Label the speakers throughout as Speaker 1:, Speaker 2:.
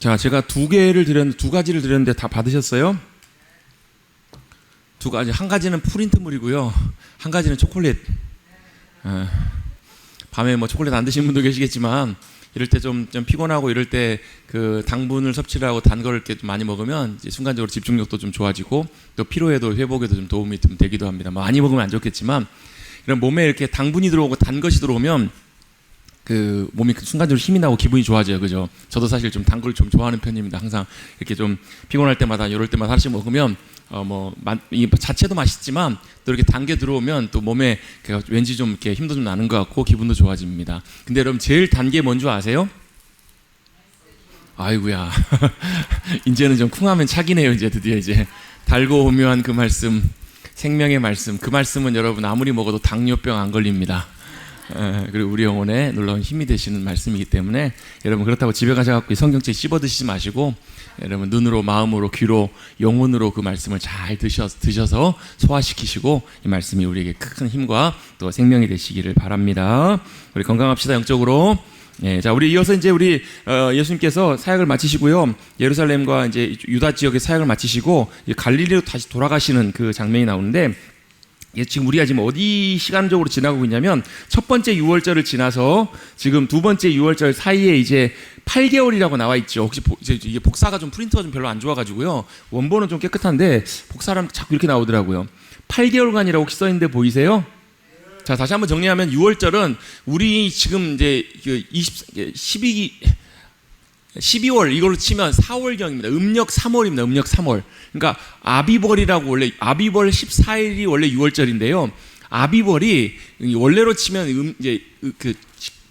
Speaker 1: 자, 제가 두 가지를 드렸는데 다 받으셨어요? 두 가지. 한 가지는 프린트물이고요. 한 가지는 초콜릿. 밤에 뭐 초콜릿 안 드시는 분도 계시겠지만 이럴 때 좀 피곤하고 이럴 때 그 당분을 섭취를 하고 단 거를 이렇게 좀 많이 먹으면 이제 순간적으로 집중력도 좀 좋아지고 또 피로에도 회복에도 좀 도움이 좀 되기도 합니다. 많이 먹으면 안 좋겠지만 이런 몸에 이렇게 당분이 들어오고 단 것이 들어오면 그 몸이 순간적으로 힘이 나고 기분이 좋아져요. 그죠? 저도 사실 좀 단 걸 좀 좋아하는 편입니다. 항상 이렇게 좀 피곤할 때마다 이럴 때마다 하나씩 먹으면 이 자체도 맛있지만 또 이렇게 단 게 들어오면 또 몸에 왠지 좀 이렇게 힘도 좀 나는 것 같고 기분도 좋아집니다. 근데 여러분 제일 단 게 뭔 줄 아세요? 아이고야. 이제는 좀 쿵하면 착이네요. 이제 드디어 이제 달고 오묘한 그 말씀, 생명의 말씀. 그 말씀은 여러분 아무리 먹어도 당뇨병 안 걸립니다. 그리고 우리 영혼에 놀라운 힘이 되시는 말씀이기 때문에 여러분 그렇다고 집에 가셔서 성경책 씹어 드시지 마시고 여러분 눈으로, 마음으로, 귀로, 영혼으로 그 말씀을 잘 드셔서 소화시키시고 이 말씀이 우리에게 큰 힘과 또 생명이 되시기를 바랍니다. 우리 건강합시다. 영적으로. 자, 우리 이어서 이제 우리 예수님께서 사역을 마치시고요, 예루살렘과 이제 유다 지역의 사역을 마치시고 갈릴리로 다시 돌아가시는 그 장면이 나오는데, 지금 우리가 지금 어디 시간적으로 지나고 있냐면 첫 번째 유월절을 지나서 지금 두 번째 유월절 사이에 이제 8개월이라고 나와 있죠. 혹시 이게 복사가 좀 프린터가 좀 별로 안 좋아가지고요, 원본은 좀 깨끗한데 복사랑 자꾸 이렇게 나오더라고요. 8개월간이라고 혹시 써 있는데 보이세요? 자, 다시 한번 정리하면 유월절은 우리 지금 이제 12월 이걸로 치면 4월경입니다. 음력 3월입니다. 음력 3월. 그러니까 아비벌이라고 원래 아비벌 14일이 원래 유월절인데요. 아비벌이 원래로 치면 이제 그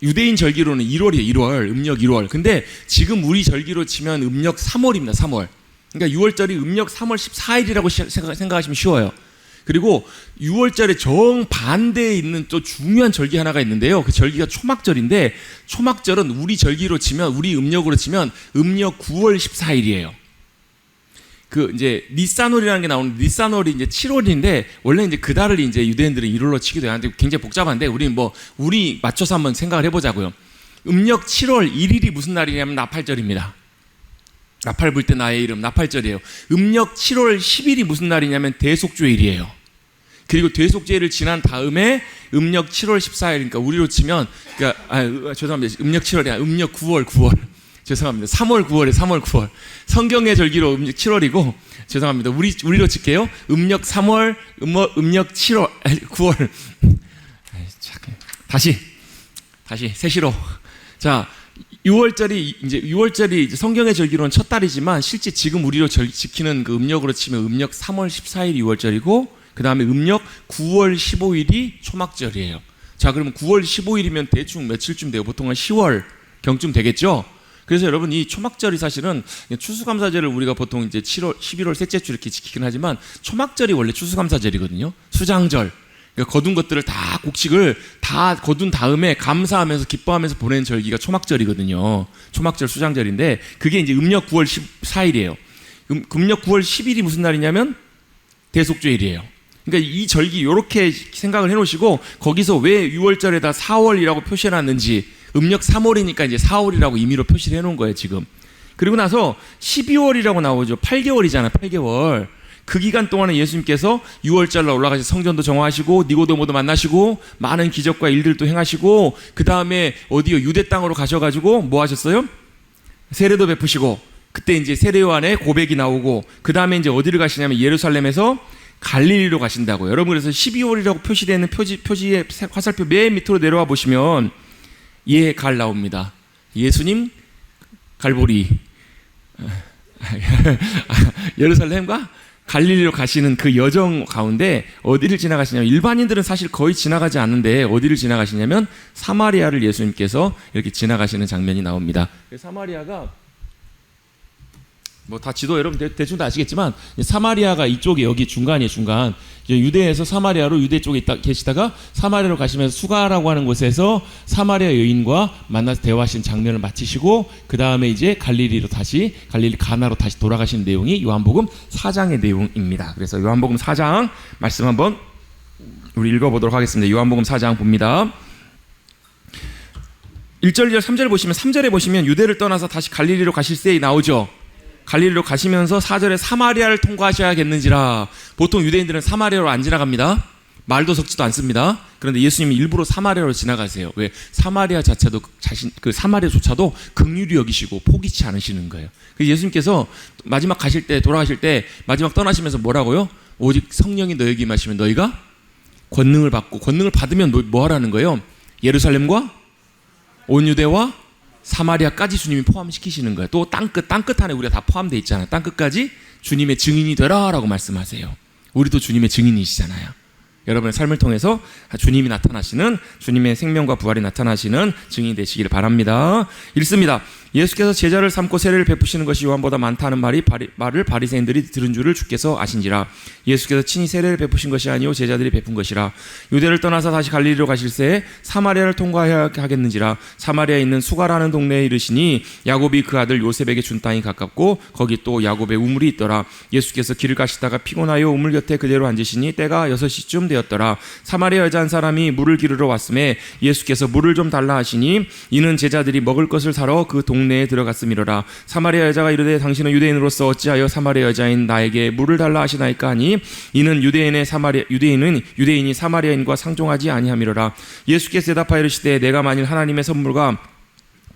Speaker 1: 유대인 절기로는 1월이에요. 1월. 음력 1월. 근데 지금 우리 절기로 치면 음력 3월입니다. 3월. 그러니까 유월절이 음력 3월 14일이라고 생각하시면 쉬워요. 그리고 6월절에 정반대에 있는 또 중요한 절기 하나가 있는데요. 그 절기가 초막절인데, 초막절은 우리 절기로 치면, 우리 음력으로 치면 음력 9월 14일이에요. 그 이제 니산월이라는 게 나오는데, 니산월이 이제 7월인데 원래 이제 그 달을 이제 유대인들은 1월로 치기도 하는데 굉장히 복잡한데 우리 맞춰서 한번 생각을 해보자고요. 음력 7월 1일이 무슨 날이냐면 나팔절입니다. 나팔 불 때 나의 이름, 나팔절이에요. 음력 7월 10일이 무슨 날이냐면 대속죄일이에요. 그리고 대속죄일을 지난 다음에 음력 7월 14일, 그러니까 우리로 치면, 죄송합니다. 음력 7월이 아니라 음력 9월. 죄송합니다. 3월 9월에 3월 9월. 성경의 절기로 음력 7월이고, 죄송합니다. 우리로 칠게요. 음력 3월, 음력 7월, 9월. 다시, 세시로. 자, 6월절이 성경의 절기로는 첫 달이지만 실제 지금 우리로 지키는 그 음력으로 치면 음력 3월 14일이 6월절이고 그 다음에 음력 9월 15일이 초막절이에요. 자, 그러면 9월 15일이면 대충 며칠쯤 돼요? 보통 한 10월 경쯤 되겠죠? 그래서 여러분 이 초막절이 사실은 추수감사절을 우리가 보통 이제 11월 셋째 주 이렇게 지키긴 하지만 초막절이 원래 추수감사절이거든요. 수장절. 그러니까 거둔 것들을 다 곡식을 다 거둔 다음에 감사하면서 기뻐하면서 보내는 절기가 초막절이거든요. 초막절 수장절인데 그게 이제 음력 9월 14일이에요. 음력 9월 10일이 무슨 날이냐면 대속죄일이에요. 그러니까 이 절기 이렇게 생각을 해놓으시고 거기서 왜 6월절에다 4월이라고 표시해놨는지 음력 3월이니까 이제 4월이라고 임의로 표시를 해놓은 거예요 지금. 그리고 나서 12월이라고 나오죠. 8개월이잖아요. 8개월. 그 기간 동안에 예수님께서 6월절로 올라가셔서 성전도 정화하시고 니고데모도 만나시고 많은 기적과 일들도 행하시고 그 다음에 어디요? 유대 땅으로 가셔가지고 뭐 하셨어요? 세례도 베푸시고 그때 이제 세례 요한의 고백이 나오고 그 다음에 이제 어디를 가시냐면 예루살렘에서 갈릴리로 가신다고요. 여러분 그래서 12월이라고 표시되어 있는 표지의 화살표 맨 밑으로 내려와 보시면 갈 나옵니다. 예수님 갈보리 예루살렘과 갈릴리로 가시는 그 여정 가운데 어디를 지나가시냐면 일반인들은 사실 거의 지나가지 않는데 어디를 지나가시냐면 사마리아를 예수님께서 이렇게 지나가시는 장면이 나옵니다. 사마리아가 뭐 다 지도 여러분 대충 다 아시겠지만 사마리아가 이쪽에 여기 중간이에요. 중간. 유대에서 사마리아로 유대 쪽에 계시다가 사마리아로 가시면서 수가라고 하는 곳에서 사마리아 여인과 만나서 대화하신 장면을 마치시고 그 다음에 이제 갈릴리 가나로 다시 돌아가시는 내용이 요한복음 4장의 내용입니다. 그래서 요한복음 4장 말씀 한번 우리 읽어보도록 하겠습니다. 요한복음 4장 봅니다. 1절, 2절, 3절 보시면 3절에 보시면 유대를 떠나서 다시 갈릴리로 가실세에 나오죠. 갈릴리로 가시면서 4절에 사마리아를 통과하셔야겠는지라. 보통 유대인들은 사마리아로 안 지나갑니다. 말도 섞지도 않습니다. 그런데 예수님이 일부러 사마리아로 지나가세요. 왜? 사마리아 자체도 사마리아조차도 긍휼히 여기시고 포기치 않으시는 거예요. 그래서 예수님께서 마지막 가실 때, 돌아가실 때 마지막 떠나시면서 뭐라고요? 오직 성령이 너에게 임하시면 너희가 권능을 받고, 권능을 받으면 뭐 하라는 거예요? 예루살렘과 온 유대와 사마리아까지 주님이 포함시키시는 거예요. 또 땅끝 안에 우리가 다 포함되어 있잖아요. 땅끝까지 주님의 증인이 되라라고 말씀하세요. 우리도 주님의 증인이시잖아요. 여러분의 삶을 통해서 주님이 나타나시는, 주님의 생명과 부활이 나타나시는 증인이 되시기를 바랍니다. 읽습니다. 예수께서 제자를 삼고 세례를 베푸시는 것이 요한보다 많다는 말을 바리새인들이 들은 줄을 주께서 아신지라. 예수께서 친히 세례를 베푸신 것이 아니요 제자들이 베푼 것이라. 유대를 떠나서 다시 갈릴리로 가실새에 사마리아를 통과해야 하겠는지라. 사마리아에 있는 수가라는 동네에 이르시니 야곱이 그 아들 요셉에게 준 땅이 가깝고 거기 또 야곱의 우물이 있더라. 예수께서 길을 가시다가 피곤하여 우물 곁에 그대로 앉으시니 때가 6시쯤 되었더라. 사마리아 여자 한 사람이 물을 기르러 왔음에 예수께서 물을 좀 달라 하시니 이는 제자들이 먹을 것을 사러 그 동네에 들어갔음이로라. 사마리아 여자가 이르되 당신은 유대인으로서 어찌하여 사마리아 여자인 나에게 물을 달라 하시나이까 하니 이는 유대인이 사마리아인과 상종하지 아니함이로라. 예수께서 대답하여 이르시되 내가 만일 하나님의 선물과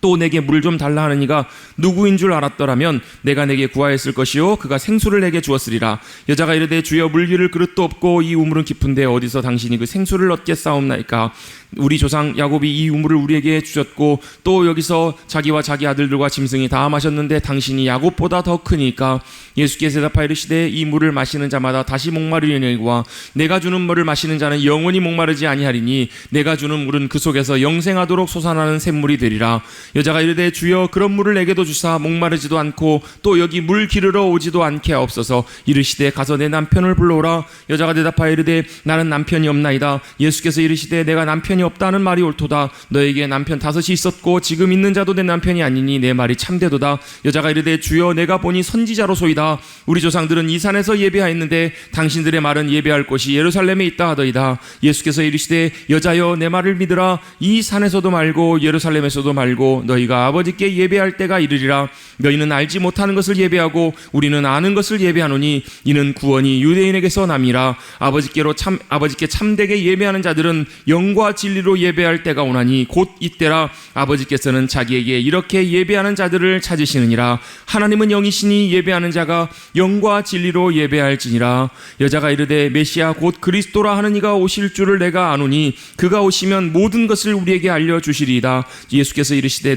Speaker 1: 또 내게 물을 좀 달라 하는 이가 누구인 줄 알았더라면 내가 내게 구하였을 것이요 그가 생수를 내게 주었으리라. 여자가 이르되 주여 물 기를 그릇도 없고 이 우물은 깊은데 어디서 당신이 그 생수를 얻겠사옵나이까. 우리 조상 야곱이 이 우물을 우리에게 주셨고 또 여기서 자기와 자기 아들들과 짐승이 다 마셨는데 당신이 야곱보다 더 크니까. 예수께서 대답하여 이르시되 이 물을 마시는 자마다 다시 목마르려니와 내가 주는 물을 마시는 자는 영원히 목마르지 아니하리니 내가 주는 물은 그 속에서 영생하도록 솟아나는 샘물이 되리라. 여자가 이르되 주여 그런 물을 내게도 주사 목마르지도 않고 또 여기 물 기르러 오지도 않게 하옵소서. 이르시되 가서 내 남편을 불러오라. 여자가 대답하여 이르되 나는 남편이 없나이다. 예수께서 이르시되 내가 남편이 없다는 말이 옳도다. 너에게 남편 5이 있었고 지금 있는 자도 내 남편이 아니니 내 말이 참되도다. 여자가 이르되 주여 내가 보니 선지자로소이다. 우리 조상들은 이 산에서 예배하였는데 당신들의 말은 예배할 곳이 예루살렘에 있다 하더이다. 예수께서 이르시되 여자여 내 말을 믿으라. 이 산에서도 말고 예루살렘에서도 말고 너희가 아버지께 예배할 때가 이르리라. 너희는 알지 못하는 것을 예배하고 우리는 아는 것을 예배하노니 이는 구원이 유대인에게서 남이라. 아버지께 참되게 예배하는 자들은 영과 진리로 예배할 때가 오나니 곧 이때라. 아버지께서는 자기에게 이렇게 예배하는 자들을 찾으시느니라. 하나님은 영이시니 예배하는 자가 영과 진리로 예배할지니라. 여자가 이르되 메시아 곧 그리스도라 하는 이가 오실 줄을 내가 아노니 그가 오시면 모든 것을 우리에게 알려주시리이다. 예수께서 이르시되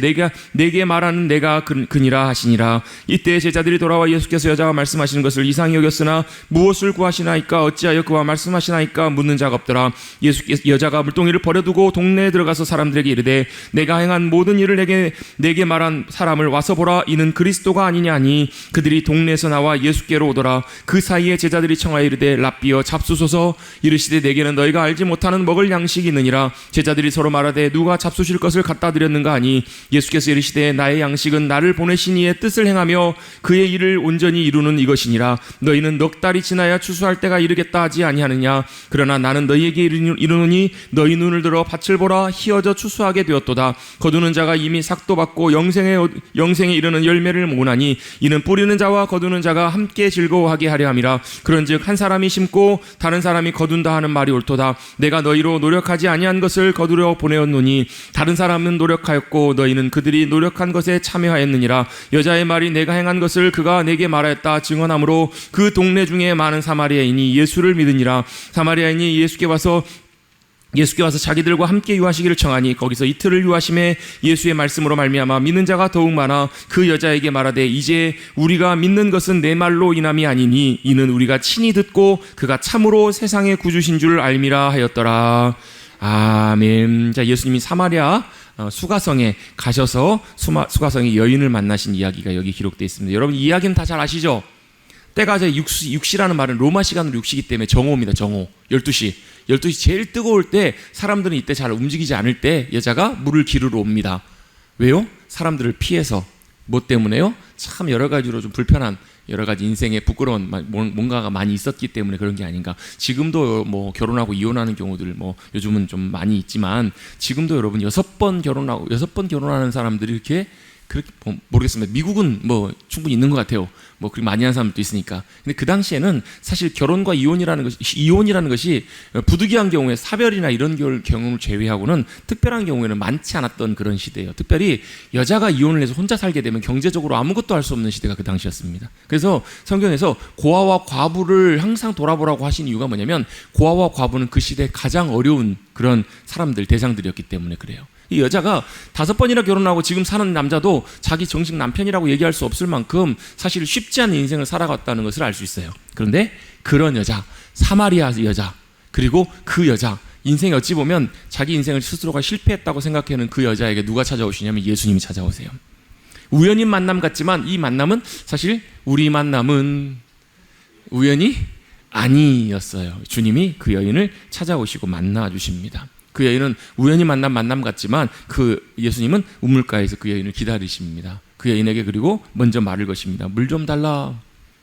Speaker 1: 내게 말하는 내가 그니라 하시니라. 이때 제자들이 돌아와 예수께서 여자가 말씀하시는 것을 이상히 여겼으나 무엇을 구하시나이까 어찌하여 그와 말씀하시나이까 묻는 자가 없더라. 여자가 물동이를 버려두고 동네에 들어가서 사람들에게 이르되 내가 행한 모든 일을 내게 말한 사람을 와서 보라. 이는 그리스도가 아니냐 하니 그들이 동네에서 나와 예수께로 오더라. 그 사이에 제자들이 청하여 이르되 랍비여 잡수소서. 이르시되 내게는 너희가 알지 못하는 먹을 양식이 있느니라. 제자들이 서로 말하되 누가 잡수실 것을 갖다 드렸는가 하니 예수께서 이르시되 나의 양식은 나를 보내신 이의 뜻을 행하며 그의 일을 온전히 이루는 이것이니라. 너희는 넉 달이 지나야 추수할 때가 이르겠다 하지 아니하느냐. 그러나 나는 너희에게 이르노니 너희 눈을 들어 밭을 보라. 희어져 추수하게 되었도다. 거두는 자가 이미 삭도 받고 영생에 이르는 열매를 모으나니 이는 뿌리는 자와 거두는 자가 함께 즐거워하게 하려 함이라. 그런즉 한 사람이 심고 다른 사람이 거둔다 하는 말이 옳도다. 내가 너희로 노력하지 아니한 것을 거두려 보내었노니 다른 사람은 노력하였고 너희는 그들이 노력한 것에 참여하였느니라. 여자의 말이 내가 행한 것을 그가 내게 말하였다 증언하므로 그 동네 중에 많은 사마리아인이 예수를 믿으니라. 사마리아인이 예수께 와서 자기들과 함께 유하시기를 청하니 거기서 이틀을 유하심에 예수의 말씀으로 말미암아 믿는 자가 더욱 많아 그 여자에게 말하되 이제 우리가 믿는 것은 내 말로 인함이 아니니 이는 우리가 친히 듣고 그가 참으로 세상의 구주신 줄 알미라 하였더라. 아멘. 자, 예수님이 사마리아 수가성에 가셔서 수가성의 여인을 만나신 이야기가 여기 기록되어 있습니다. 여러분 이 이야기는 다 잘 아시죠? 때가 이제 6시라는 말은 로마 시간으로 6시기 때문에 정오입니다. 정오 12시 제일 뜨거울 때 사람들은 이때 잘 움직이지 않을 때 여자가 물을 기르러 옵니다. 왜요? 사람들을 피해서. 뭐 때문에요? 참 여러 가지로 좀 불편한 여러 가지 인생에 부끄러운 뭔가가 많이 있었기 때문에 그런 게 아닌가. 지금도 뭐 결혼하고 이혼하는 경우들 뭐 요즘은 좀 많이 있지만 지금도 여러분 6번 결혼하는 사람들이 이렇게 그렇게 모르겠습니다. 미국은 뭐 충분히 있는 것 같아요. 뭐 그렇게 많이 하는 사람도 있으니까. 근데 그 당시에는 사실 결혼과 이혼이라는 것이 부득이한 경우에 사별이나 이런 경우를 제외하고는 특별한 경우에는 많지 않았던 그런 시대예요. 특별히 여자가 이혼을 해서 혼자 살게 되면 경제적으로 아무것도 할 수 없는 시대가 그 당시였습니다. 그래서 성경에서 고아와 과부를 항상 돌아보라고 하신 이유가 뭐냐면 고아와 과부는 그 시대에 가장 어려운 그런 사람들, 대상들이었기 때문에 그래요. 이 여자가 5번이나 결혼하고 지금 사는 남자도 자기 정식 남편이라고 얘기할 수 없을 만큼 사실 쉽지 않은 인생을 살아갔다는 것을 알 수 있어요. 그런데 그런 여자, 사마리아 여자, 그리고 그 여자, 인생에 어찌 보면 자기 인생을 스스로가 실패했다고 생각하는 그 여자에게 누가 찾아오시냐면 예수님이 찾아오세요. 우연히 만남 같지만 이 만남은 사실 우리 만남은 우연이 아니었어요. 주님이 그 여인을 찾아오시고 만나 주십니다. 그 여인은 우연히 만난 만남 같지만 그 예수님은 우물가에서 그 여인을 기다리십니다. 그 여인에게 그리고 먼저 말을 것입니다. 물 좀 달라.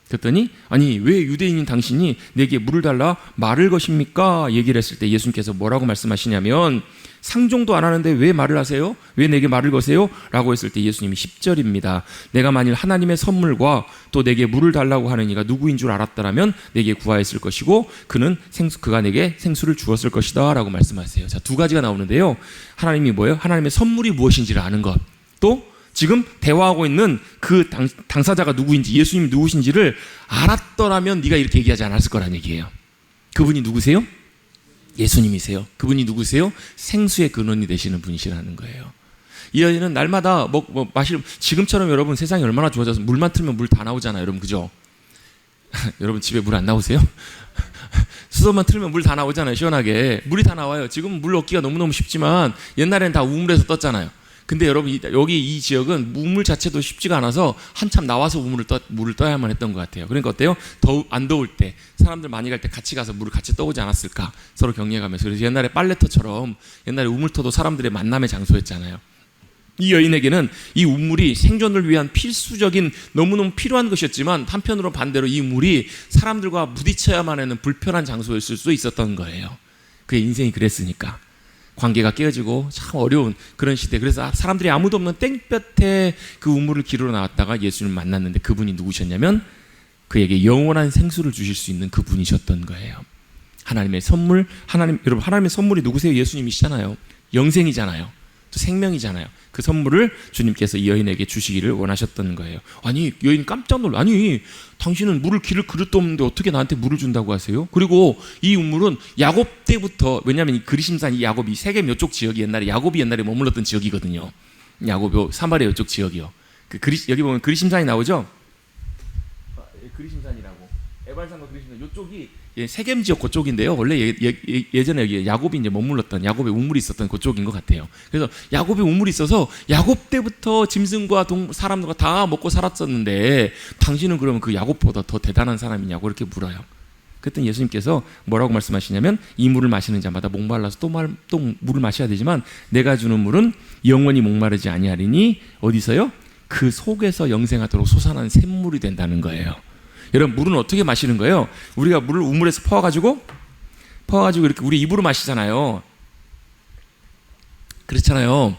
Speaker 1: 그랬더니 아니 왜 유대인인 당신이 내게 물을 달라 말을 것입니까? 얘기를 했을 때 예수님께서 뭐라고 말씀하시냐면 상종도 안 하는데 왜 말을 하세요? 왜 내게 말을 거세요? 라고 했을 때 예수님이 10절입니다. 내가 만일 하나님의 선물과 또 내게 물을 달라고 하는 이가 누구인 줄 알았더라면 내게 구하였을 것이고 그가 내게 생수를 주었을 것이다 라고 말씀하세요. 자, 두 가지가 나오는데요. 하나님이 뭐예요? 하나님의 선물이 무엇인지를 아는 것, 또 지금 대화하고 있는 그 당사자가 누구인지, 예수님이 누구신지를 알았더라면 네가 이렇게 얘기하지 않았을 거란 얘기예요. 그분이 누구세요? 예수님이세요. 그분이 누구세요? 생수의 근원이 되시는 분이시라는 거예요. 이 여인은 날마다 지금처럼 여러분 세상이 얼마나 좋아져서 물만 틀면 물 다 나오잖아요. 여러분 그죠? 여러분 집에 물 안 나오세요? 수도만 틀면 물 다 나오잖아요. 시원하게 물이 다 나와요. 지금 물 얻기가 너무너무 쉽지만 옛날에는 다 우물에서 떴잖아요. 근데 여러분 여기 이 지역은 우물 자체도 쉽지가 않아서 한참 나와서 물을 떠야만 했던 것 같아요. 그러니까 어때요? 안 더울 때 사람들 많이 갈 때 같이 가서 물을 같이 떠오지 않았을까? 서로 격려하면서. 그래서 옛날에 빨래터처럼 옛날에 우물터도 사람들의 만남의 장소였잖아요. 이 여인에게는 이 우물이 생존을 위한 필수적인 너무너무 필요한 것이었지만 한편으로 반대로 이 물이 사람들과 부딪혀야만 하는 불편한 장소였을 수 있었던 거예요. 그의 인생이 그랬으니까. 관계가 깨어지고 참 어려운 그런 시대. 그래서 사람들이 아무도 없는 땡볕에 그 우물을 기르러 나왔다가 예수님을 만났는데 그분이 누구셨냐면 그에게 영원한 생수를 주실 수 있는 그분이셨던 거예요. 하나님의 선물, 여러분 하나님의 선물이 누구세요? 예수님이시잖아요. 영생이잖아요. 또 생명이잖아요. 그 선물을 주님께서 이 여인에게 주시기를 원하셨던 거예요. 아니 여인 깜짝 놀라. 아니 당신은 물을 기를 그릇도 없는데 어떻게 나한테 물을 준다고 하세요? 그리고 이 우물은 야곱 때부터, 왜냐하면 이 그리심산 이 야곱이 세겜 이쪽 지역이 야곱이 옛날에 머물렀던 지역이거든요. 야곱이 사마리아 이쪽 지역이요. 여기 보면 그리심산이 나오죠. 그리심산이라고 에발산과 그리심산 이쪽이 세겜 지역 그쪽인데요. 원래 예전에 여기 야곱이 이제 머물렀던 야곱의 우물이 있었던 그쪽인 것 같아요. 그래서 야곱의 우물이 있어서 야곱 때부터 짐승과 사람들과 다 먹고 살았었는데 당신은 그러면 그 야곱보다 더 대단한 사람이냐고 이렇게 물어요. 그랬더니 예수님께서 뭐라고 말씀하시냐면 이 물을 마시는 자마다 목말라서 또 물을 마셔야 되지만 내가 주는 물은 영원히 목마르지 아니하리니 어디서요? 그 속에서 영생하도록 솟아나는 샘물이 된다는 거예요. 여러분 물은 어떻게 마시는 거예요? 우리가 물을 우물에서 퍼와가지고 이렇게 우리 입으로 마시잖아요. 그렇잖아요.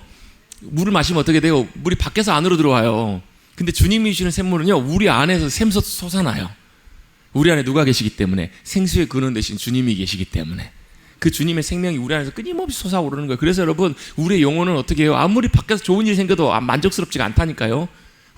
Speaker 1: 물을 마시면 어떻게 돼요? 물이 밖에서 안으로 들어와요. 근데 주님이 주시는 샘물은요 우리 안에서 샘솟 솟아나요. 우리 안에 누가 계시기 때문에? 생수의 근원 되신 주님이 계시기 때문에 그 주님의 생명이 우리 안에서 끊임없이 솟아오르는 거예요. 그래서 여러분 우리의 영혼은 어떻게 해요? 아무리 밖에서 좋은 일이 생겨도 만족스럽지가 않다니까요.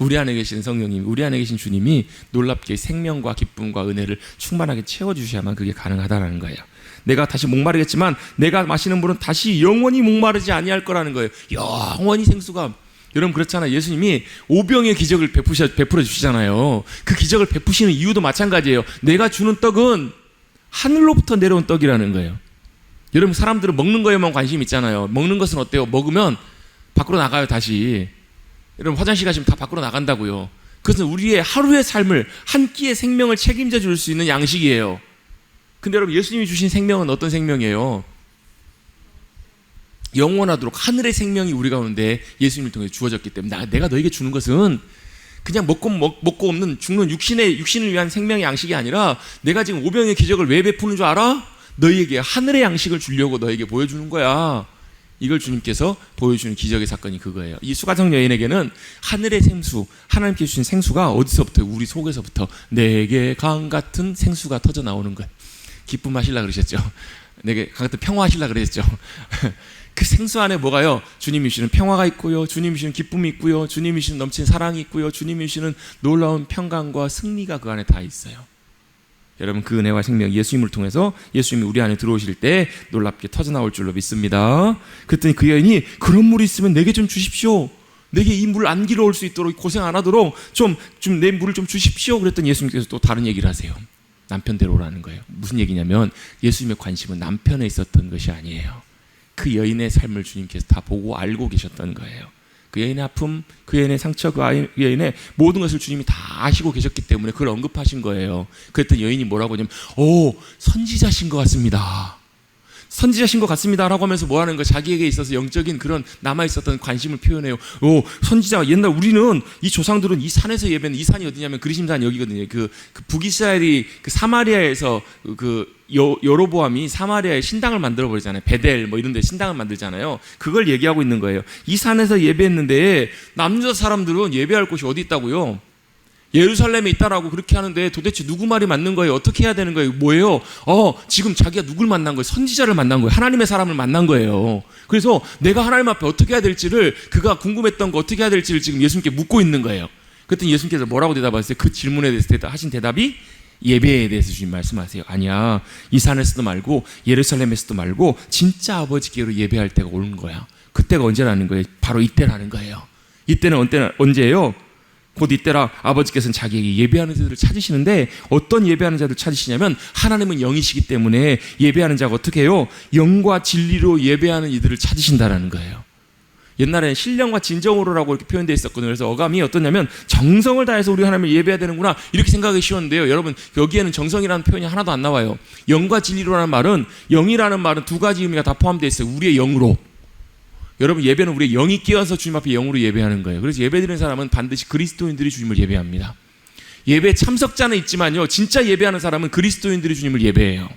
Speaker 1: 우리 안에 계신 성령님, 우리 안에 계신 주님이 놀랍게 생명과 기쁨과 은혜를 충만하게 채워주셔야만 그게 가능하다는 거예요. 내가 다시 목마르겠지만 내가 마시는 물은 다시 영원히 목마르지 아니할 거라는 거예요. 영원히 생수가. 여러분 그렇잖아요. 예수님이 오병의 기적을 베풀어 주시잖아요. 그 기적을 베푸시는 이유도 마찬가지예요. 내가 주는 떡은 하늘로부터 내려온 떡이라는 거예요. 여러분 사람들은 먹는 거에만 관심 있잖아요. 먹는 것은 어때요? 먹으면 밖으로 나가요 다시. 여러분 화장실 가시면 다 밖으로 나간다고요. 그것은 우리의 하루의 삶을 한 끼의 생명을 책임져 줄 수 있는 양식이에요. 근데 여러분 예수님이 주신 생명은 어떤 생명이에요? 영원하도록 하늘의 생명이 우리 가운데 예수님을 통해 주어졌기 때문에 내가 너에게 주는 것은 그냥 먹고 없는 죽는 육신을 위한 생명의 양식이 아니라 내가 지금 오병의 기적을 왜 베푸는 줄 알아? 너희에게 하늘의 양식을 주려고 너에게 보여주는 거야. 이걸 주님께서 보여주는 기적의 사건이 그거예요. 이 수가성 여인에게는 하늘의 생수, 하나님께 주신 생수가 어디서부터? 우리 속에서부터 내게 강 같은 생수가 터져 나오는 거예요. 기쁨하시려 그러셨죠. 내게 강 같은 평화하시려 그러셨죠. 그 생수 안에 뭐가요? 주님이 주시는 평화가 있고요, 주님이 주시는 기쁨이 있고요, 주님이 주시는 넘치는 사랑이 있고요, 주님이 주시는 놀라운 평강과 승리가 그 안에 다 있어요. 여러분, 그 은혜와 생명, 예수님을 통해서 예수님이 우리 안에 들어오실 때 놀랍게 터져나올 줄로 믿습니다. 그랬더니 그 여인이 그런 물이 있으면 내게 좀 주십시오. 내게 이 물 안 길어올 수 있도록 고생 안 하도록 좀 내 물을 좀 주십시오. 그랬더니 예수님께서 또 다른 얘기를 하세요. 남편대로 오라는 거예요. 무슨 얘기냐면 예수님의 관심은 남편에 있었던 것이 아니에요. 그 여인의 삶을 주님께서 다 보고 알고 계셨던 거예요. 그 여인의 아픔, 그 여인의 상처, 그 여인의 모든 것을 주님이 다 아시고 계셨기 때문에 그걸 언급하신 거예요. 그랬더니 여인이 뭐라고 하냐면 선지자신 것 같습니다. 선지자신 것 같습니다 라고 하면서 뭐 하는 거예요? 자기에게 있어서 영적인 그런 남아있었던 관심을 표현해요. 선지자, 옛날 우리는 이 조상들은 이 산에서 예배는, 이 산이 어디냐면 그리심산 여기거든요. 그 북이스라엘이 그 사마리아에서 여로보암이 사마리아에 신당을 만들어 버리잖아요. 베델 뭐 이런 데 신당을 만들잖아요. 그걸 얘기하고 있는 거예요. 이 산에서 예배했는데 남유다 사람들은 예배할 곳이 어디 있다고요? 예루살렘에 있다라고 그렇게 하는데 도대체 누구 말이 맞는 거예요? 어떻게 해야 되는 거예요? 뭐예요? 지금 자기가 누굴 만난 거예요? 선지자를 만난 거예요. 하나님의 사람을 만난 거예요. 그래서 내가 하나님 앞에 어떻게 해야 될지를, 그가 궁금했던 거 어떻게 해야 될지를 지금 예수님께 묻고 있는 거예요. 그랬더니 예수님께서 뭐라고 대답하셨어요? 그 질문에 대해서 하신 대답이 예배에 대해서 주님 말씀하세요. 아니야, 이 산에서도 말고 예루살렘에서도 말고 진짜 아버지께로 예배할 때가 오는 거야. 그때가 언제라는 거예요? 바로 이때라는 거예요. 이때는 언제예요? 곧 이때라 아버지께서는 자기에게 예배하는 자들을 찾으시는데, 어떤 예배하는 자들을 찾으시냐면 하나님은 영이시기 때문에 예배하는 자가 어떻게 해요? 영과 진리로 예배하는 이들을 찾으신다라는 거예요. 옛날에는 신령과 진정으로라고 이렇게 표현되어 있었거든요. 그래서 어감이 어떠냐면 정성을 다해서 우리 하나님을 예배해야 되는구나 이렇게 생각하기 쉬웠는데요. 여러분, 여기에는 정성이라는 표현이 하나도 안 나와요. 영과 진리로라는 말은, 영이라는 말은 두 가지 의미가 다 포함되어 있어요. 우리의 영으로. 여러분, 예배는 우리의 영이 끼어서 주님 앞에 영으로 예배하는 거예요. 그래서 예배드리는 사람은 반드시 그리스도인들이 주님을 예배합니다. 예배 참석자는 있지만요, 진짜 예배하는 사람은 그리스도인들이 주님을 예배해요.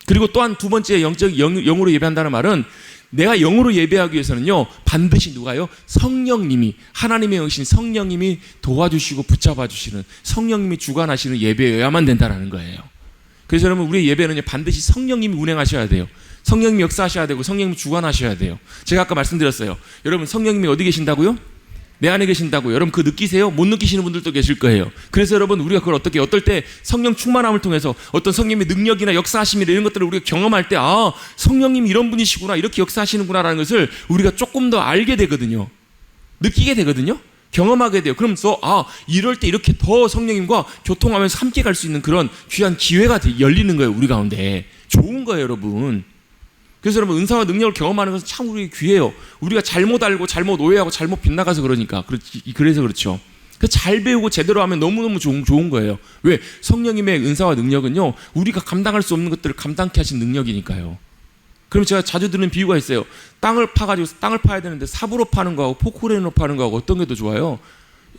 Speaker 1: 그리고 또한 두 번째 영으로 예배한다는 말은, 내가 영으로 예배하기 위해서는요, 반드시 누가요? 성령님이, 하나님의 영이신 성령님이 도와주시고 붙잡아 주시는, 성령님이 주관하시는 예배여야만 된다는 거예요. 그래서 여러분, 우리의 예배는요, 반드시 성령님이 운행하셔야 돼요. 성령님이 역사하셔야 되고 성령님이 주관하셔야 돼요. 제가 아까 말씀드렸어요. 여러분, 성령님이 어디 계신다고요? 내 안에 계신다고요. 여러분, 그거 느끼세요? 못 느끼시는 분들도 계실 거예요. 그래서 여러분, 우리가 그걸 어떨 때 성령 충만함을 통해서 어떤 성령님의 능력이나 역사하심이나 이런 것들을 우리가 경험할 때, 성령님이 이런 분이시구나, 이렇게 역사하시는구나라는 것을 우리가 조금 더 알게 되거든요. 느끼게 되거든요. 경험하게 돼요. 그러면서 이럴 때 이렇게 더 성령님과 교통하면서 함께 갈 수 있는 그런 귀한 기회가 열리는 거예요. 우리 가운데. 좋은 거예요, 여러분. 그래서 여러분, 은사와 능력을 경험하는 것은 참 우리에게 귀해요. 우리가 잘못 알고 잘못 오해하고 잘못 빗나가서 그러니까. 그래서 그렇죠. 잘 배우고 제대로 하면 너무너무 좋은 거예요. 왜? 성령님의 은사와 능력은요, 우리가 감당할 수 없는 것들을 감당케 하신 능력이니까요. 그럼 제가 자주 듣는 비유가 있어요. 땅을 파야 되는데 삽으로 파는 거하고 포크레인으로 파는 거하고 어떤 게 더 좋아요?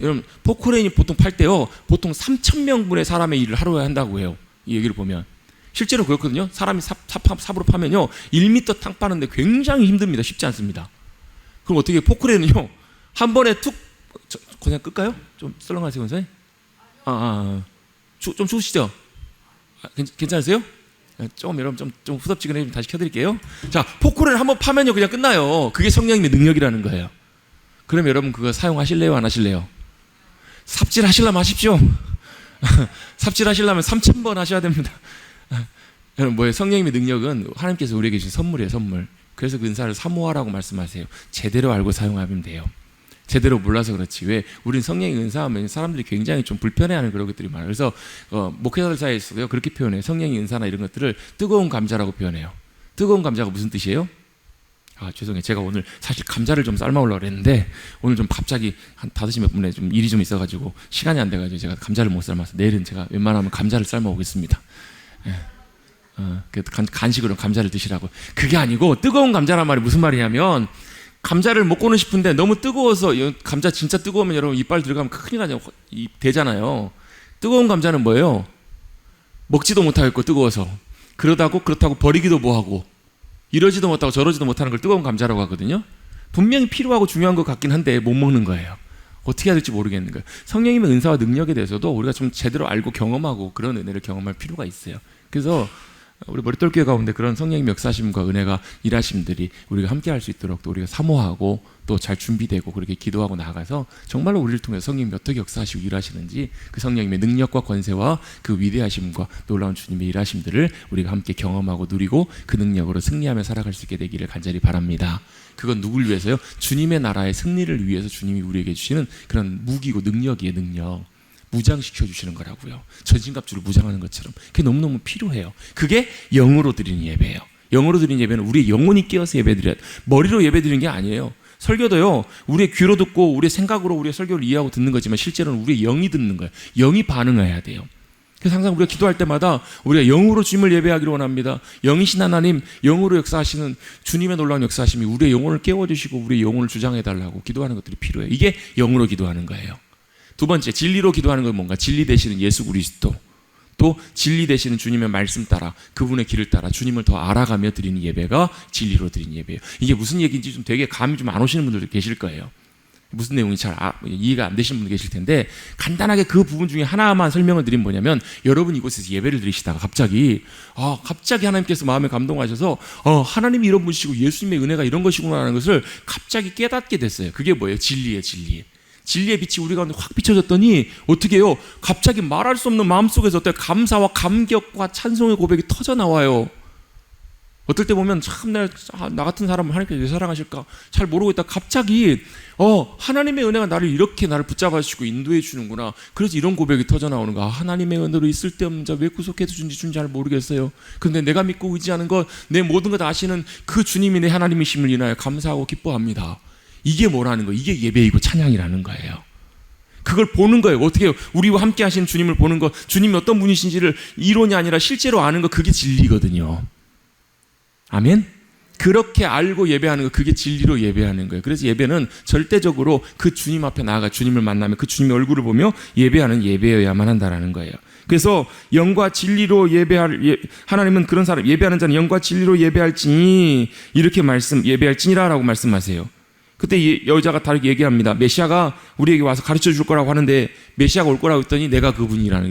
Speaker 1: 여러분, 포크레인이 보통 팔 때요, 보통 3,000명분의 사람의 일을 하루에 한다고 해요. 이 얘기를 보면. 실제로 그렇거든요. 사람이 삽으로 파면요, 1m 땅 파는데 굉장히 힘듭니다. 쉽지 않습니다. 그럼 어떻게 포크레인은요, 한 번에 툭, 그냥 끌까요? 좀 썰렁하세요, 선생님? 좀 추우시죠? 괜찮으세요? 여러분 좀 후덥지근해. 다시 켜드릴게요. 자, 포크레인 한번 파면요, 그냥 끝나요. 그게 성령님의 능력이라는 거예요. 그럼 여러분, 그거 사용하실래요, 안 하실래요? 삽질 하시려면 하십시오. 삽질 하시려면 3,000번 하셔야 됩니다. 여러분, 뭐예요? 성령님의 능력은 하나님께서 우리에게 주신 선물이에요, 선물. 그래서 그 은사를 사모하라고 말씀하세요. 제대로 알고 사용하면 돼요. 제대로 몰라서 그렇지. 왜? 우린 성령의 은사하면 사람들이 굉장히 좀 불편해하는 그런 것들이 많아요. 그래서 목회자들 사이에서도요, 그렇게 표현해요. 성령의 은사나 이런 것들을 뜨거운 감자라고 표현해요. 뜨거운 감자가 무슨 뜻이에요? 죄송해요. 제가 오늘 사실 감자를 좀 삶아오려고 했는데, 오늘 좀 갑자기 한 5시 몇 분에 좀 일이 좀 있어가지고 시간이 안 돼가지고 제가 감자를 못 삶아서, 내일은 제가 웬만하면 감자를 삶아오겠습니다. 간식으로 감자를 드시라고. 그게 아니고, 뜨거운 감자란 말이 무슨 말이냐면, 감자를 먹고는 싶은데 너무 뜨거워서, 감자 진짜 뜨거우면 여러분 이빨 들어가면 큰일 나죠. 되잖아요. 뜨거운 감자는 뭐예요? 먹지도 못하겠고 뜨거워서. 그렇다고 버리기도 뭐하고 이러지도 못하고 저러지도 못하는 걸 뜨거운 감자라고 하거든요. 분명히 필요하고 중요한 것 같긴 한데 못 먹는 거예요. 어떻게 해야 될지 모르겠는 거예요. 성령님의 은사와 능력에 대해서도 우리가 좀 제대로 알고 경험하고 그런 은혜를 경험할 필요가 있어요. 그래서 우리 머릿돌교회 가운데 그런 성령님의 역사심과 은혜가 일하심들이 우리가 함께 할 수 있도록 또 우리가 사모하고 또 잘 준비되고 그렇게 기도하고 나아가서 정말로 우리를 통해서 성령님이 어떻게 역사하시고 일하시는지 그 성령님의 능력과 권세와 그 위대하심과 놀라운 주님의 일하심들을 우리가 함께 경험하고 누리고 그 능력으로 승리하며 살아갈 수 있게 되기를 간절히 바랍니다. 그건 누굴 위해서요? 주님의 나라의 승리를 위해서 주님이 우리에게 주시는 그런 무기고 능력이에요. 능력. 무장시켜 주시는 거라고요. 전신갑주를 무장하는 것처럼. 그게 너무너무 필요해요. 그게 영으로 드리는 예배예요. 영으로 드리는 예배는 우리의 영혼이 깨어서 예배드려야 돼요. 머리로 예배드리는 게 아니에요. 설교도요, 우리의 귀로 듣고 우리의 생각으로 우리의 설교를 이해하고 듣는 거지만 실제로는 우리의 영이 듣는 거예요. 영이 반응해야 돼요. 그래서 항상 우리가 기도할 때마다 우리가 영으로 주님을 예배하기를 원합니다. 영이신 하나님, 영으로 역사하시는 주님의 놀라운 역사하심이 우리의 영혼을 깨워주시고 우리의 영혼을 주장해달라고 기도하는 것들이 필요해요. 이게 영으로 기도하는 거예요. 두 번째, 진리로 기도하는 건 뭔가? 진리 되시는 예수 그리스도, 또 진리 되시는 주님의 말씀 따라 그분의 길을 따라 주님을 더 알아가며 드리는 예배가 진리로 드리는 예배예요. 이게 무슨 얘기인지 좀 되게 감이 좀 안 오시는 분들도 계실 거예요. 무슨 내용이 잘 이해가 안 되시는 분도 계실 텐데 간단하게 그 부분 중에 하나만 설명을 드리면 뭐냐면 여러분 이곳에서 예배를 드리시다가 갑자기 하나님께서 마음에 감동하셔서 하나님이 이런 분이시고 예수님의 은혜가 이런 것이구나 하는 것을 갑자기 깨닫게 됐어요. 그게 뭐예요? 진리예요. 진리의 빛이 우리 가운데 확 비춰졌더니 어떻게 해요? 갑자기 말할 수 없는 마음속에서 어떤 감사와 감격과 찬송의 고백이 터져 나와요. 어떨 때 보면 참 나 같은 사람을 하나님께서 왜 사랑하실까 잘 모르고 있다 갑자기 하나님의 은혜가 나를 붙잡아 주시고 인도해 주는구나. 그래서 이런 고백이 터져 나오는 거야. 하나님의 은혜로 있을 때 없는 자 왜 구속해 주신지 잘 모르겠어요. 그런데 내가 믿고 의지하는 것, 내 모든 것 아시는 그 주님이 내 하나님이심을 인하여 감사하고 기뻐합니다. 이게 뭐라는 거예요? 이게 예배이고 찬양이라는 거예요. 그걸 보는 거예요. 어떻게 해요? 우리와 함께 하신 주님을 보는 것, 주님이 어떤 분이신지를 이론이 아니라 실제로 아는 것, 그게 진리거든요. 아멘? 그렇게 알고 예배하는 것, 그게 진리로 예배하는 거예요. 그래서 예배는 절대적으로 그 주님 앞에 나아가 주님을 만나며 그 주님의 얼굴을 보며 예배하는 예배여야만 한다는 거예요. 그래서 영과 진리로 하나님은 그런 사람, 예배하는 자는 영과 진리로 예배할지니 이렇게 예배할지니라라고 말씀하세요. 그때 여자가 다르게 얘기합니다. 메시아가 우리에게 와서 가르쳐 줄 거라고 하는데 메시아가 올 거라고 했더니 내가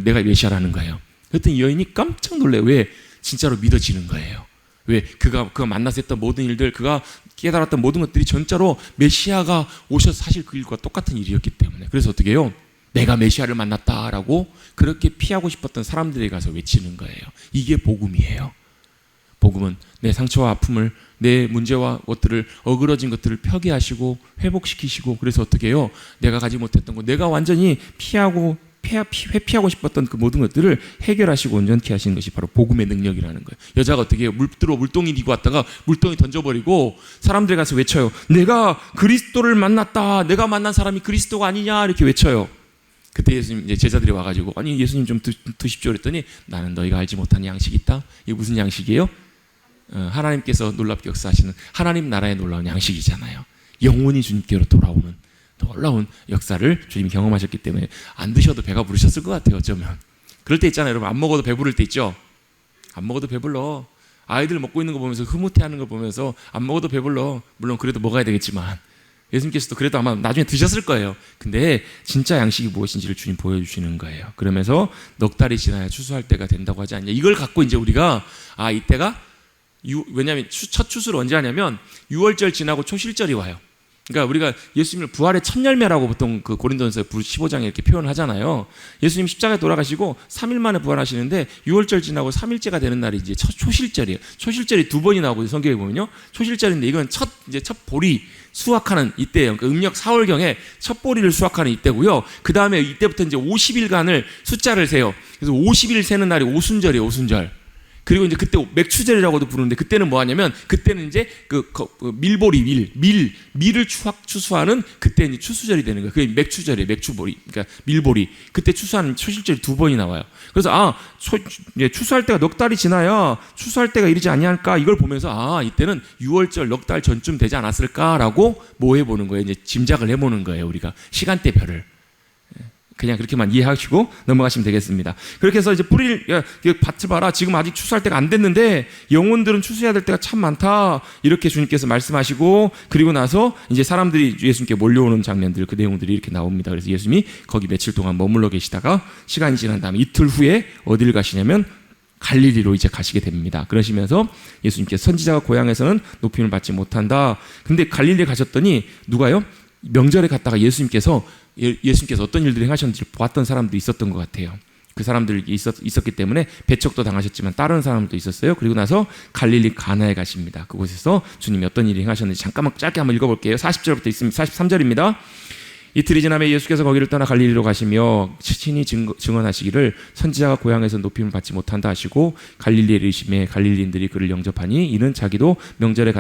Speaker 1: 내가 메시아라는 거예요. 그랬더니 여인이 깜짝 놀래요. 왜? 진짜로 믿어지는 거예요. 왜? 그가 만나서 했던 모든 일들, 그가 깨달았던 모든 것들이 진짜로 메시아가 오셔서 사실 그 일과 똑같은 일이었기 때문에. 그래서 어떻게 해요? 내가 메시아를 만났다라고 그렇게 피하고 싶었던 사람들에게 가서 외치는 거예요. 이게 복음이에요. 복음은 내 상처와 아픔을, 내 문제와 것들을, 어그러진 것들을 펴게 하시고 회복시키시고, 그래서 어떻게 해요? 내가 가지 못했던 것, 내가 완전히 회피하고 싶었던 그 모든 것들을 해결하시고 온전케 하시는 것이 바로 복음의 능력이라는 거예요. 여자가 어떻게 해요? 물동이 들고 왔다가 물동이 던져버리고 사람들에 가서 외쳐요. 내가 그리스도를 만났다. 내가 만난 사람이 그리스도가 아니냐 이렇게 외쳐요. 그때 예수님, 이제 제자들이 와가지고 아니 예수님 좀 드십시오 그랬더니 나는 너희가 알지 못하는 양식이 있다. 이게 무슨 양식이에요? 하나님께서 놀랍게 역사하시는 하나님 나라의 놀라운 양식이잖아요. 영혼이 주님께로 돌아오는 놀라운 역사를 주님이 경험하셨기 때문에 안 드셔도 배가 부르셨을 것 같아요. 어쩌면 그럴 때 있잖아요. 여러분 안 먹어도 배부를 때 있죠. 안 먹어도 배불러. 아이들 먹고 있는 거 보면서 흐뭇해하는 거 보면서 안 먹어도 배불러. 물론 그래도 먹어야 되겠지만 예수님께서도 그래도 아마 나중에 드셨을 거예요. 근데 진짜 양식이 무엇인지를 주님 보여주시는 거예요. 그러면서 넉 달이 지나야 추수할 때가 된다고 하지 않냐. 이걸 갖고 이제 우리가 이때가 왜냐하면 첫 추수를 언제 하냐면 6월절 지나고 초실절이 와요. 그러니까 우리가 예수님을 부활의 첫 열매라고 보통 그 고린도전서 15장에 이렇게 표현을 하잖아요. 예수님 십자가에 돌아가시고 3일 만에 부활하시는데 6월절 지나고 3일째가 되는 날이 이제 첫 초실절이에요. 초실절이 두 번이 나오고 성경에 보면요. 초실절인데 이건 첫 보리 수확하는 이때예요. 그러니까 음력 4월경에 첫 보리를 수확하는 이때고요. 그 다음에 이때부터 이제 50일간을 숫자를 세요. 그래서 50일 세는 날이 오순절이에요. 오순절. 그리고 이제 그때 맥추절이라고도 부르는데 그때는 뭐 하냐면 그때는 이제 밀보리 밀을 추수하는 그때 이제 추수절이 되는 거예요. 그게 맥추절이에요. 맥추보리. 그러니까 밀보리. 그때 추수하는 초실절이 2번이 나와요. 그래서 추수할 때가 넉 달이 지나야 추수할 때가 이르지 아니할까 이걸 보면서 이때는 6월절 넉 달 전쯤 되지 않았을까라고 뭐 해보는 거예요. 이제 짐작을 해보는 거예요. 우리가 시간대별을. 그냥 그렇게만 이해하시고 넘어가시면 되겠습니다. 그렇게 해서 이제 밭을 봐라. 지금 아직 추수할 때가 안 됐는데 영혼들은 추수해야 될 때가 참 많다. 이렇게 주님께서 말씀하시고 그리고 나서 이제 사람들이 예수님께 몰려오는 장면들 그 내용들이 이렇게 나옵니다. 그래서 예수님이 거기 며칠 동안 머물러 계시다가 시간이 지난 다음에 이틀 후에 어디를 가시냐면 갈릴리로 이제 가시게 됩니다. 그러시면서 예수님께서 선지자가 고향에서는 높임을 받지 못한다. 근데 갈릴리에 가셨더니 누가요? 명절에 갔다가 예수님께서 어떤 일들을 행하셨는지 보았던 사람도 있었던 것 같아요. 그 사람들이 있었기 때문에 배척도 당하셨지만 다른 사람도 있었어요. 그리고 나서 갈릴리 가나에 가십니다. 그곳에서 주님이 어떤 일을 행하셨는지 잠깐만 짧게 한번 읽어볼게요. 40절부터 있습니다. 43절입니다. 이틀이 지나며 예수께서 거기를 떠나 갈릴리로 가시며 친히 증언하시기를 선지자가 고향에서 높임을 받지 못한다 하시고 갈릴리에 이르시매 갈릴리인들이 그를 영접하니 이는 자기들도 명절에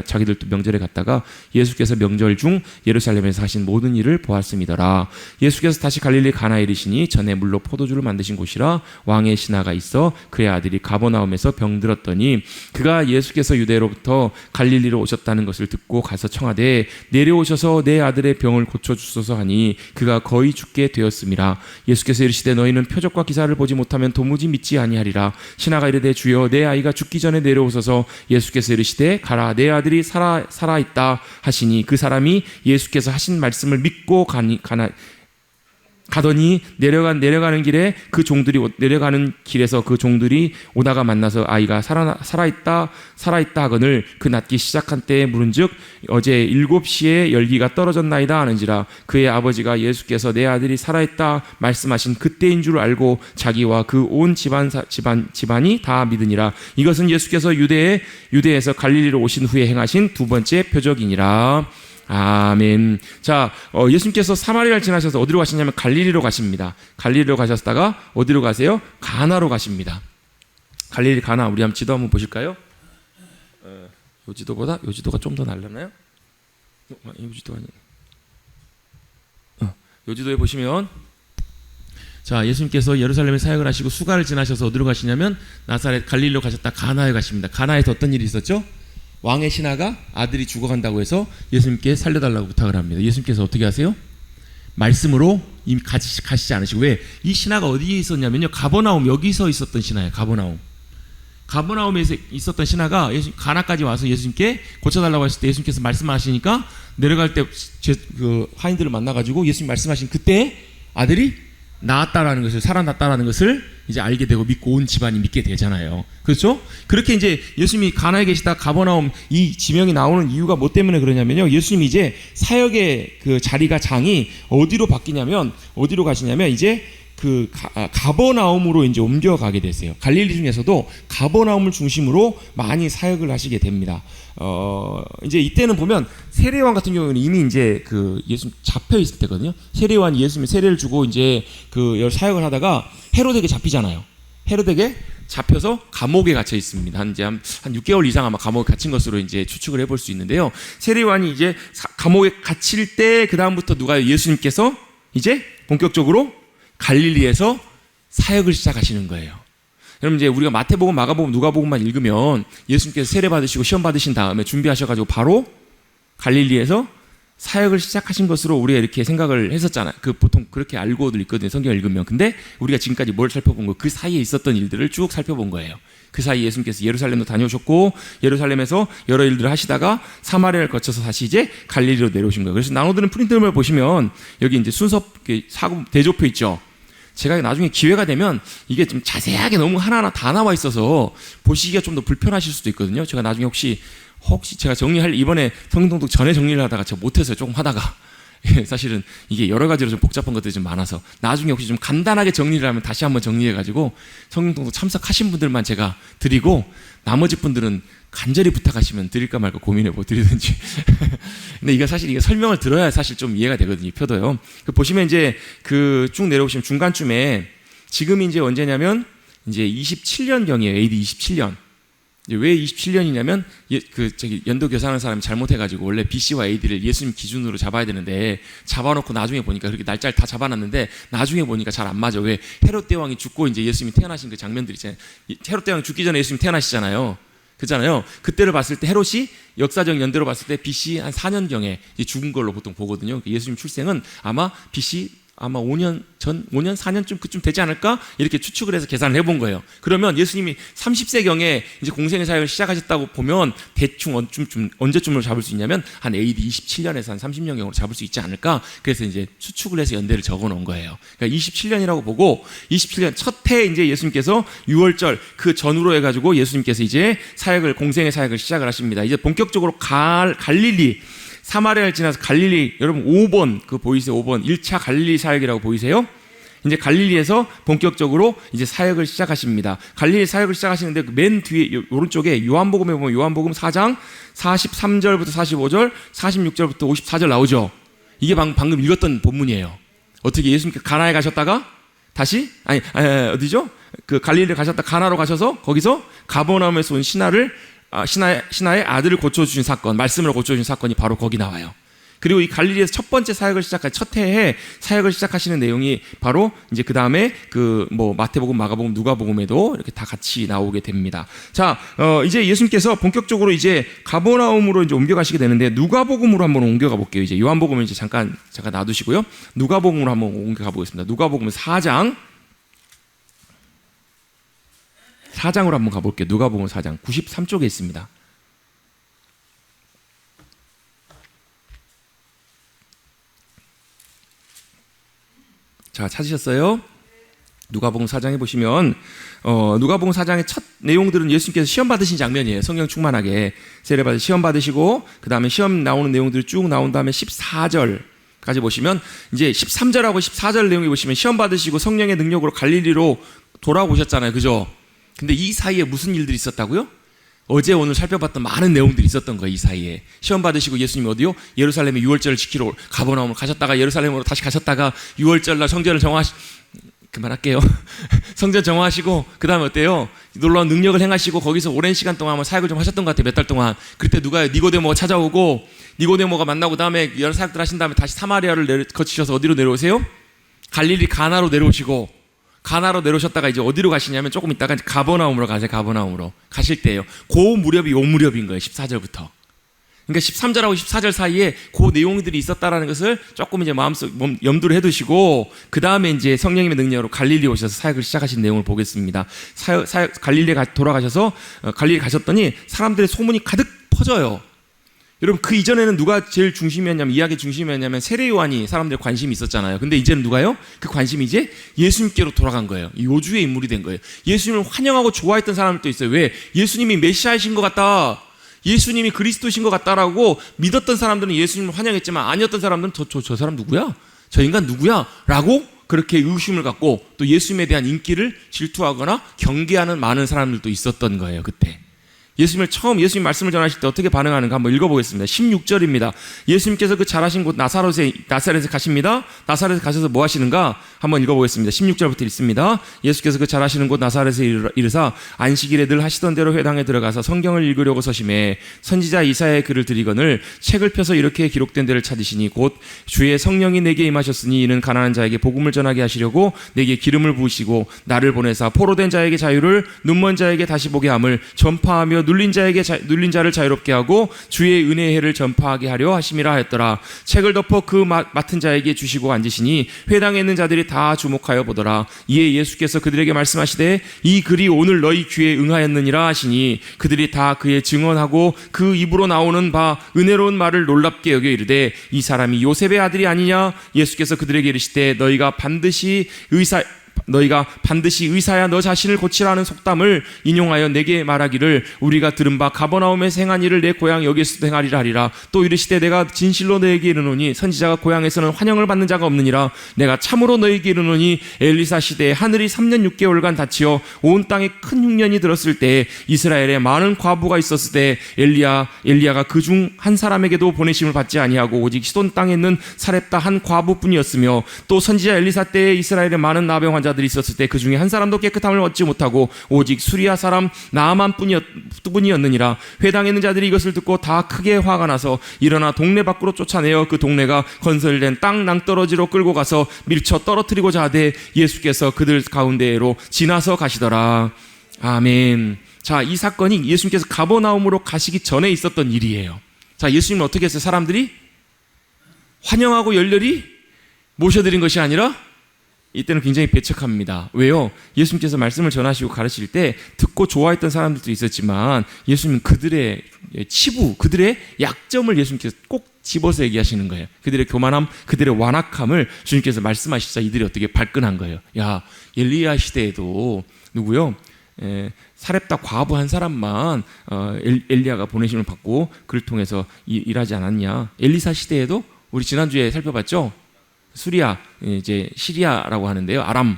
Speaker 1: 갔다가 예수께서 명절 중 예루살렘에서 하신 모든 일을 보았음이더라. 예수께서 다시 갈릴리 가나에 이르시니 전에 물로 포도주를 만드신 곳이라 왕의 신하가 있어 그의 아들이 가버나움에서 병들었더니 그가 예수께서 유대로부터 갈릴리로 오셨다는 것을 듣고 가서 청하되 내려오셔서 내 아들의 병을 고쳐주소서 하니 그가 거의 죽게 되었음이라. 예수께서 이르시되 너희는 표적과 기사를 보지 못하면 도무지 믿지 아니하리라. 신하가 이르되 주여 내 아이가 죽기 전에 내려오소서. 예수께서 이르시되 가라 내아들이 살아있다 하시니 그 사람이 예수께서 하신 말씀을 믿고 가더니 내려가는 길에 내려가는 길에서 그 종들이 오다가 만나서 아이가 살아있다 하거늘 그 낫기 시작한 때에 물은즉 어제 7시에 열기가 떨어졌나이다 하는지라. 그의 아버지가 예수께서 내 아들이 살아있다 말씀하신 그때인 줄 알고 자기와 그 온 집안이 다 믿으니라. 이것은 예수께서 유대에서 갈릴리로 오신 후에 행하신 2번째 표적이니라. 아멘. 자, 예수님께서 사마리아를 지나셔서 어디로 가시냐면 갈릴리로 가십니다. 갈릴리로 가셨다가 어디로 가세요? 가나로 가십니다. 갈릴리 가나 우리 한번 지도 한번 보실까요? 요 지도가 좀 더 날라나요? 요 지도 아니. 요 지도에 보시면 자, 예수님께서 예루살렘에 사역을 하시고 수가를 지나셔서 어디로 가시냐면 나사렛 갈릴리로 가셨다 가나에 가십니다. 가나에서 어떤 일이 있었죠? 왕의 신하가 아들이 죽어간다고 해서 예수님께 살려달라고 부탁을 합니다. 예수님께서 어떻게 하세요? 말씀으로 이미 가시지 않으시고 왜? 이 신하가 어디에 있었냐면요. 가버나움 여기서 있었던 신하예요. 가버나움에서 있었던 신하가 가나까지 와서 예수님께 고쳐달라고 했을 때 예수님께서 말씀하시니까 내려갈 때 하인들을 만나가지고 예수님 말씀하신 그때 아들이 나았다라는 것을 살아났다라는 것을 이제 알게 되고 믿고 온 집안이 믿게 되잖아요. 그렇죠? 그렇게 이제 예수님이 가나에 계시다 가버나움 이 지명이 나오는 이유가 뭐 때문에 그러냐면요. 예수님이 이제 사역의 그 자리가 장이 어디로 바뀌냐면 어디로 가시냐면 이제 가버나움으로 이제 옮겨가게 됐어요. 갈릴리 중에서도 가버나움을 중심으로 많이 사역을 하시게 됩니다. 이제 이때는 보면 세례요한 같은 경우는 이미 이제 예수님 잡혀 있을 때거든요. 세례요한이 예수님이 세례를 주고 이제 사역을 하다가 헤로데게 잡히잖아요. 헤로데게 잡혀서 감옥에 갇혀 있습니다. 한 6개월 이상 아마 감옥에 갇힌 것으로 이제 추측을 해볼 수 있는데요. 세례요한이 이제 감옥에 갇힐 때 그 다음부터 예수님께서 이제 본격적으로 갈릴리에서 사역을 시작하시는 거예요. 여러분 이제 우리가 마태복음, 마가복음, 누가복음만 읽으면 예수님께서 세례 받으시고 시험 받으신 다음에 준비하셔가지고 바로 갈릴리에서 사역을 시작하신 것으로 우리가 이렇게 생각을 했었잖아요. 보통 그렇게 알고들 있거든요. 성경을 읽으면. 근데 우리가 지금까지 뭘 살펴본 거? 그 사이에 있었던 일들을 쭉 살펴본 거예요. 그 사이 예수님께서 예루살렘도 다녀오셨고 예루살렘에서 여러 일들을 하시다가 사마리아를 거쳐서 다시 이제 갈릴리로 내려오신 거예요. 그래서 나눠드는 프린트를 보시면 여기 이제 순서 사고 대조표 있죠. 제가 나중에 기회가 되면 이게 좀 자세하게 너무 하나하나 다 나와 있어서 보시기가 좀 더 불편하실 수도 있거든요. 제가 나중에 혹시 제가 이번에 성경독 전에 정리를 하다가 제가 못했어요. 조금 하다가. 사실은 이게 여러 가지로 좀 복잡한 것들이 좀 많아서 나중에 혹시 좀 간단하게 정리를 하면 다시 한번 정리해가지고 성경독 참석하신 분들만 제가 드리고 나머지 분들은 간절히 부탁하시면 드릴까 말까 고민해 뭐 드리든지. 근데 이게 사실 이게 설명을 들어야 사실 좀 이해가 되거든요. 이 표도요. 보시면 이제 쭉 내려오시면 중간쯤에 지금이 이제 언제냐면 이제 27년경이에요. AD 27년. 왜 27년이냐면 연도 계산하는 사람이 잘못해가지고 원래 BC와 AD를 예수님 기준으로 잡아야 되는데 잡아놓고 나중에 보니까 그렇게 날짜를 다 잡아놨는데 나중에 보니까 잘 안 맞아. 왜 헤롯 대왕이 죽고 이제 예수님이 태어나신 그 장면들 있잖아요. 헤롯 대왕이 죽기 전에 예수님 태어나시잖아요. 그잖아요. 그때를 봤을 때 헤롯이 역사적 연대로 봤을 때 BC 한 4년경에 죽은 걸로 보통 보거든요. 예수님 출생은 아마 BC 5년 전, 5년, 4년쯤 그쯤 되지 않을까? 이렇게 추측을 해서 계산을 해본 거예요. 그러면 예수님이 30세경에 이제 공생의 사역을 시작하셨다고 보면 대충 언제쯤으로 잡을 수 있냐면 한 AD 27년에서 한 30년경으로 잡을 수 있지 않을까? 그래서 이제 추측을 해서 연대를 적어 놓은 거예요. 그러니까 27년이라고 보고 27년 첫 해 이제 예수님께서 6월절 그 전후로 해가지고 예수님께서 이제 사역을, 공생의 사역을 시작을 하십니다. 이제 본격적으로 갈릴리, 사마리아를 지나서 갈릴리, 여러분 5번 그 보이세요? 5번 1차 갈릴리 사역이라고 보이세요? 이제 갈릴리에서 본격적으로 이제 사역을 시작하십니다. 갈릴리 사역을 시작하시는데 그 맨 뒤에 오른쪽에 요한복음에 보면 요한복음 4장 43절부터 45절, 46절부터 54절 나오죠. 이게 방금 읽었던 본문이에요. 어떻게 예수님께서 가나에 가셨다가 다시 어디죠? 그 갈릴리에 가셨다 가나로 가셔서 거기서 가버나움에서 온 신하의 아들을 고쳐주신 사건, 말씀으로 고쳐주신 사건이 바로 거기 나와요. 그리고 이 갈릴리에서 첫 번째 사역을 시작한 첫 해에 사역을 시작하시는 내용이 바로 이제 그 다음에 마태복음, 마가복음, 누가복음에도 이렇게 다 같이 나오게 됩니다. 자, 이제 예수님께서 본격적으로 이제 가버나움으로 이제 옮겨가시게 되는데 누가복음으로 한번 옮겨가 볼게요. 이제 요한복음을 이제 잠깐 놔두시고요. 누가복음으로 한번 옮겨가 보겠습니다. 누가복음 4장으로 한번 가볼게요. 누가복음 4장 93쪽에 있습니다. 자, 찾으셨어요? 누가복음 4장에 보시면 누가복음 4장의 첫 내용들은 예수님께서 시험 받으신 장면이에요. 성령 충만하게 세례받으 시험 받으시고 그 다음에 시험 나오는 내용들이 쭉 나온 다음에 14절까지 보시면 이제 13절하고 14절 내용에 보시면 시험 받으시고 성령의 능력으로 갈릴리로 돌아오셨잖아요. 그죠? 근데 이 사이에 무슨 일들이 있었다고요? 어제 오늘 살펴봤던 많은 내용들이 있었던 거예요. 이 사이에 시험 받으시고 예수님이 어디요? 예루살렘에 6월절을 지키러 가버나움을 가셨다가 예루살렘으로 다시 가셨다가 6월절날 성전을 그만할게요. 성전 정화하시고 그 다음에 어때요? 놀라운 능력을 행하시고 거기서 오랜 시간 동안 사역을 좀 하셨던 것 같아요. 몇 달 동안. 그때 누가 니고데모가 찾아오고 니고데모가 만나고 그다음에 여러 사역들 하신 다음에 다시 사마리아를 거치셔서 어디로 내려오세요? 갈릴리 가나로 내려오시고 가나로 내려오셨다가 이제 어디로 가시냐면 조금 있다가 가버나움으로 가세요. 가버나움으로 가실 때예요. 그 무렵이 요 무렵인 거예요. 14절부터. 그러니까 13절하고 14절 사이에 그 내용들이 있었다라는 것을 조금 이제 마음속 염두를 해두시고 그 다음에 이제 성령님의 능력으로 갈릴리 오셔서 사역을 시작하신 내용을 보겠습니다. 갈릴리에 돌아가셔서 갈릴리 가셨더니 사람들의 소문이 가득 퍼져요. 여러분 그 이전에는 누가 제일 중심이었냐면 이야기의 중심이었냐면 세례 요한이 사람들의 관심이 있었잖아요. 근데 이제는 누가요? 그 관심이 이제 예수님께로 돌아간 거예요. 요주의 인물이 된 거예요. 예수님을 환영하고 좋아했던 사람들도 있어요. 왜? 예수님이 메시아이신 것 같다, 예수님이 그리스도신 것 같다라고 믿었던 사람들은 예수님을 환영했지만 아니었던 사람들은 저 사람 누구야? 저 인간 누구야? 라고 그렇게 의심을 갖고 또 예수님에 대한 인기를 질투하거나 경계하는 많은 사람들도 있었던 거예요. 그때 예수님 말씀을 전하실 때 어떻게 반응하는가 한번 읽어보겠습니다. 16절입니다. 예수님께서 그 자라신 곳 나사렛에 가십니다. 나사렛에 가셔서 뭐 하시는가 한번 읽어보겠습니다. 16절부터 읽습니다. 예수께서 그 자라시는 곳 나사렛에 이르사 안식일에 늘 하시던 대로 회당에 들어가서 성경을 읽으려고 서심해 선지자 이사야의 글을 들이거늘 책을 펴서 이렇게 기록된 데를 찾으시니 곧 주의 성령이 내게 임하셨으니 이는 가난한 자에게 복음을 전하게 하시려고 내게 기름을 부으시고 나를 보내사 포로된 자에게 자유를 눈먼 자에게 다시 보게 함을 전파하며 눌린 자를 자유롭게 하고 주의 은혜의 해를 전파하게 하려 하심이라 하였더라. 책을 덮어 그 맡은 자에게 주시고 앉으시니 회당에 있는 자들이 다 주목하여 보더라. 이에 예수께서 그들에게 말씀하시되 이 글이 오늘 너희 귀에 응하였느니라 하시니 그들이 다 그의 증언하고 그 입으로 나오는 바 은혜로운 말을 놀랍게 여겨 이르되 이 사람이 요셉의 아들이 아니냐? 예수께서 그들에게 이르시되 너희가 반드시 의사야 너 자신을 고치라는 속담을 인용하여 내게 말하기를 우리가 들은 바 가버나움에서 행한 일을 내 고향 여기서도 행하리라 하리라. 또 이르시되 내가 진실로 너에게 이르노니 선지자가 고향에서는 환영을 받는 자가 없느니라. 내가 참으로 너에게 이르노니 엘리사 시대에 하늘이 3년 6개월간 닫히어 온 땅에 큰 흉년이 들었을 때 이스라엘에 많은 과부가 있었을 때 엘리야가 그중 한 사람에게도 보내심을 받지 아니하고 오직 시돈 땅에 있는 사렙다 한 과부뿐이었으며 또 선지자 엘리사 때에 이스라엘에 많은 나병 환자들이 자들이 있었을 때 그 중에 한 사람도 깨끗함을 얻지 못하고 오직 수리아 사람 나아만 뿐이었느니라. 회당에 있는 자들이 이것을 듣고 다 크게 화가 나서 일어나 동네 밖으로 쫓아내어 그 동네가 건설된 땅 낭떠러지로 끌고 가서 밀쳐 떨어뜨리고자 하되 예수께서 그들 가운데로 지나서 가시더라. 아멘. 자, 이 사건이 예수님께서 가버나움으로 가시기 전에 있었던 일이에요. 자, 예수님은 어떻게 했어요? 사람들이 환영하고 열렬히 모셔드린 것이 아니라 이때는 굉장히 배척합니다. 왜요? 예수님께서 말씀을 전하시고 가르칠 때 듣고 좋아했던 사람들도 있었지만 예수님은 그들의 치부, 그들의 약점을 예수님께서 꼭 집어서 얘기하시는 거예요. 그들의 교만함, 그들의 완악함을 주님께서 말씀하시자 이들이 어떻게 발끈한 거예요. 야, 엘리야 시대에도 누구요? 사렙다 과부 한 사람만 엘리야가 보내심을 받고 그를 통해서 일하지 않았냐. 엘리사 시대에도 우리 지난주에 살펴봤죠. 수리아, 이제 시리아라고 하는데요. 아람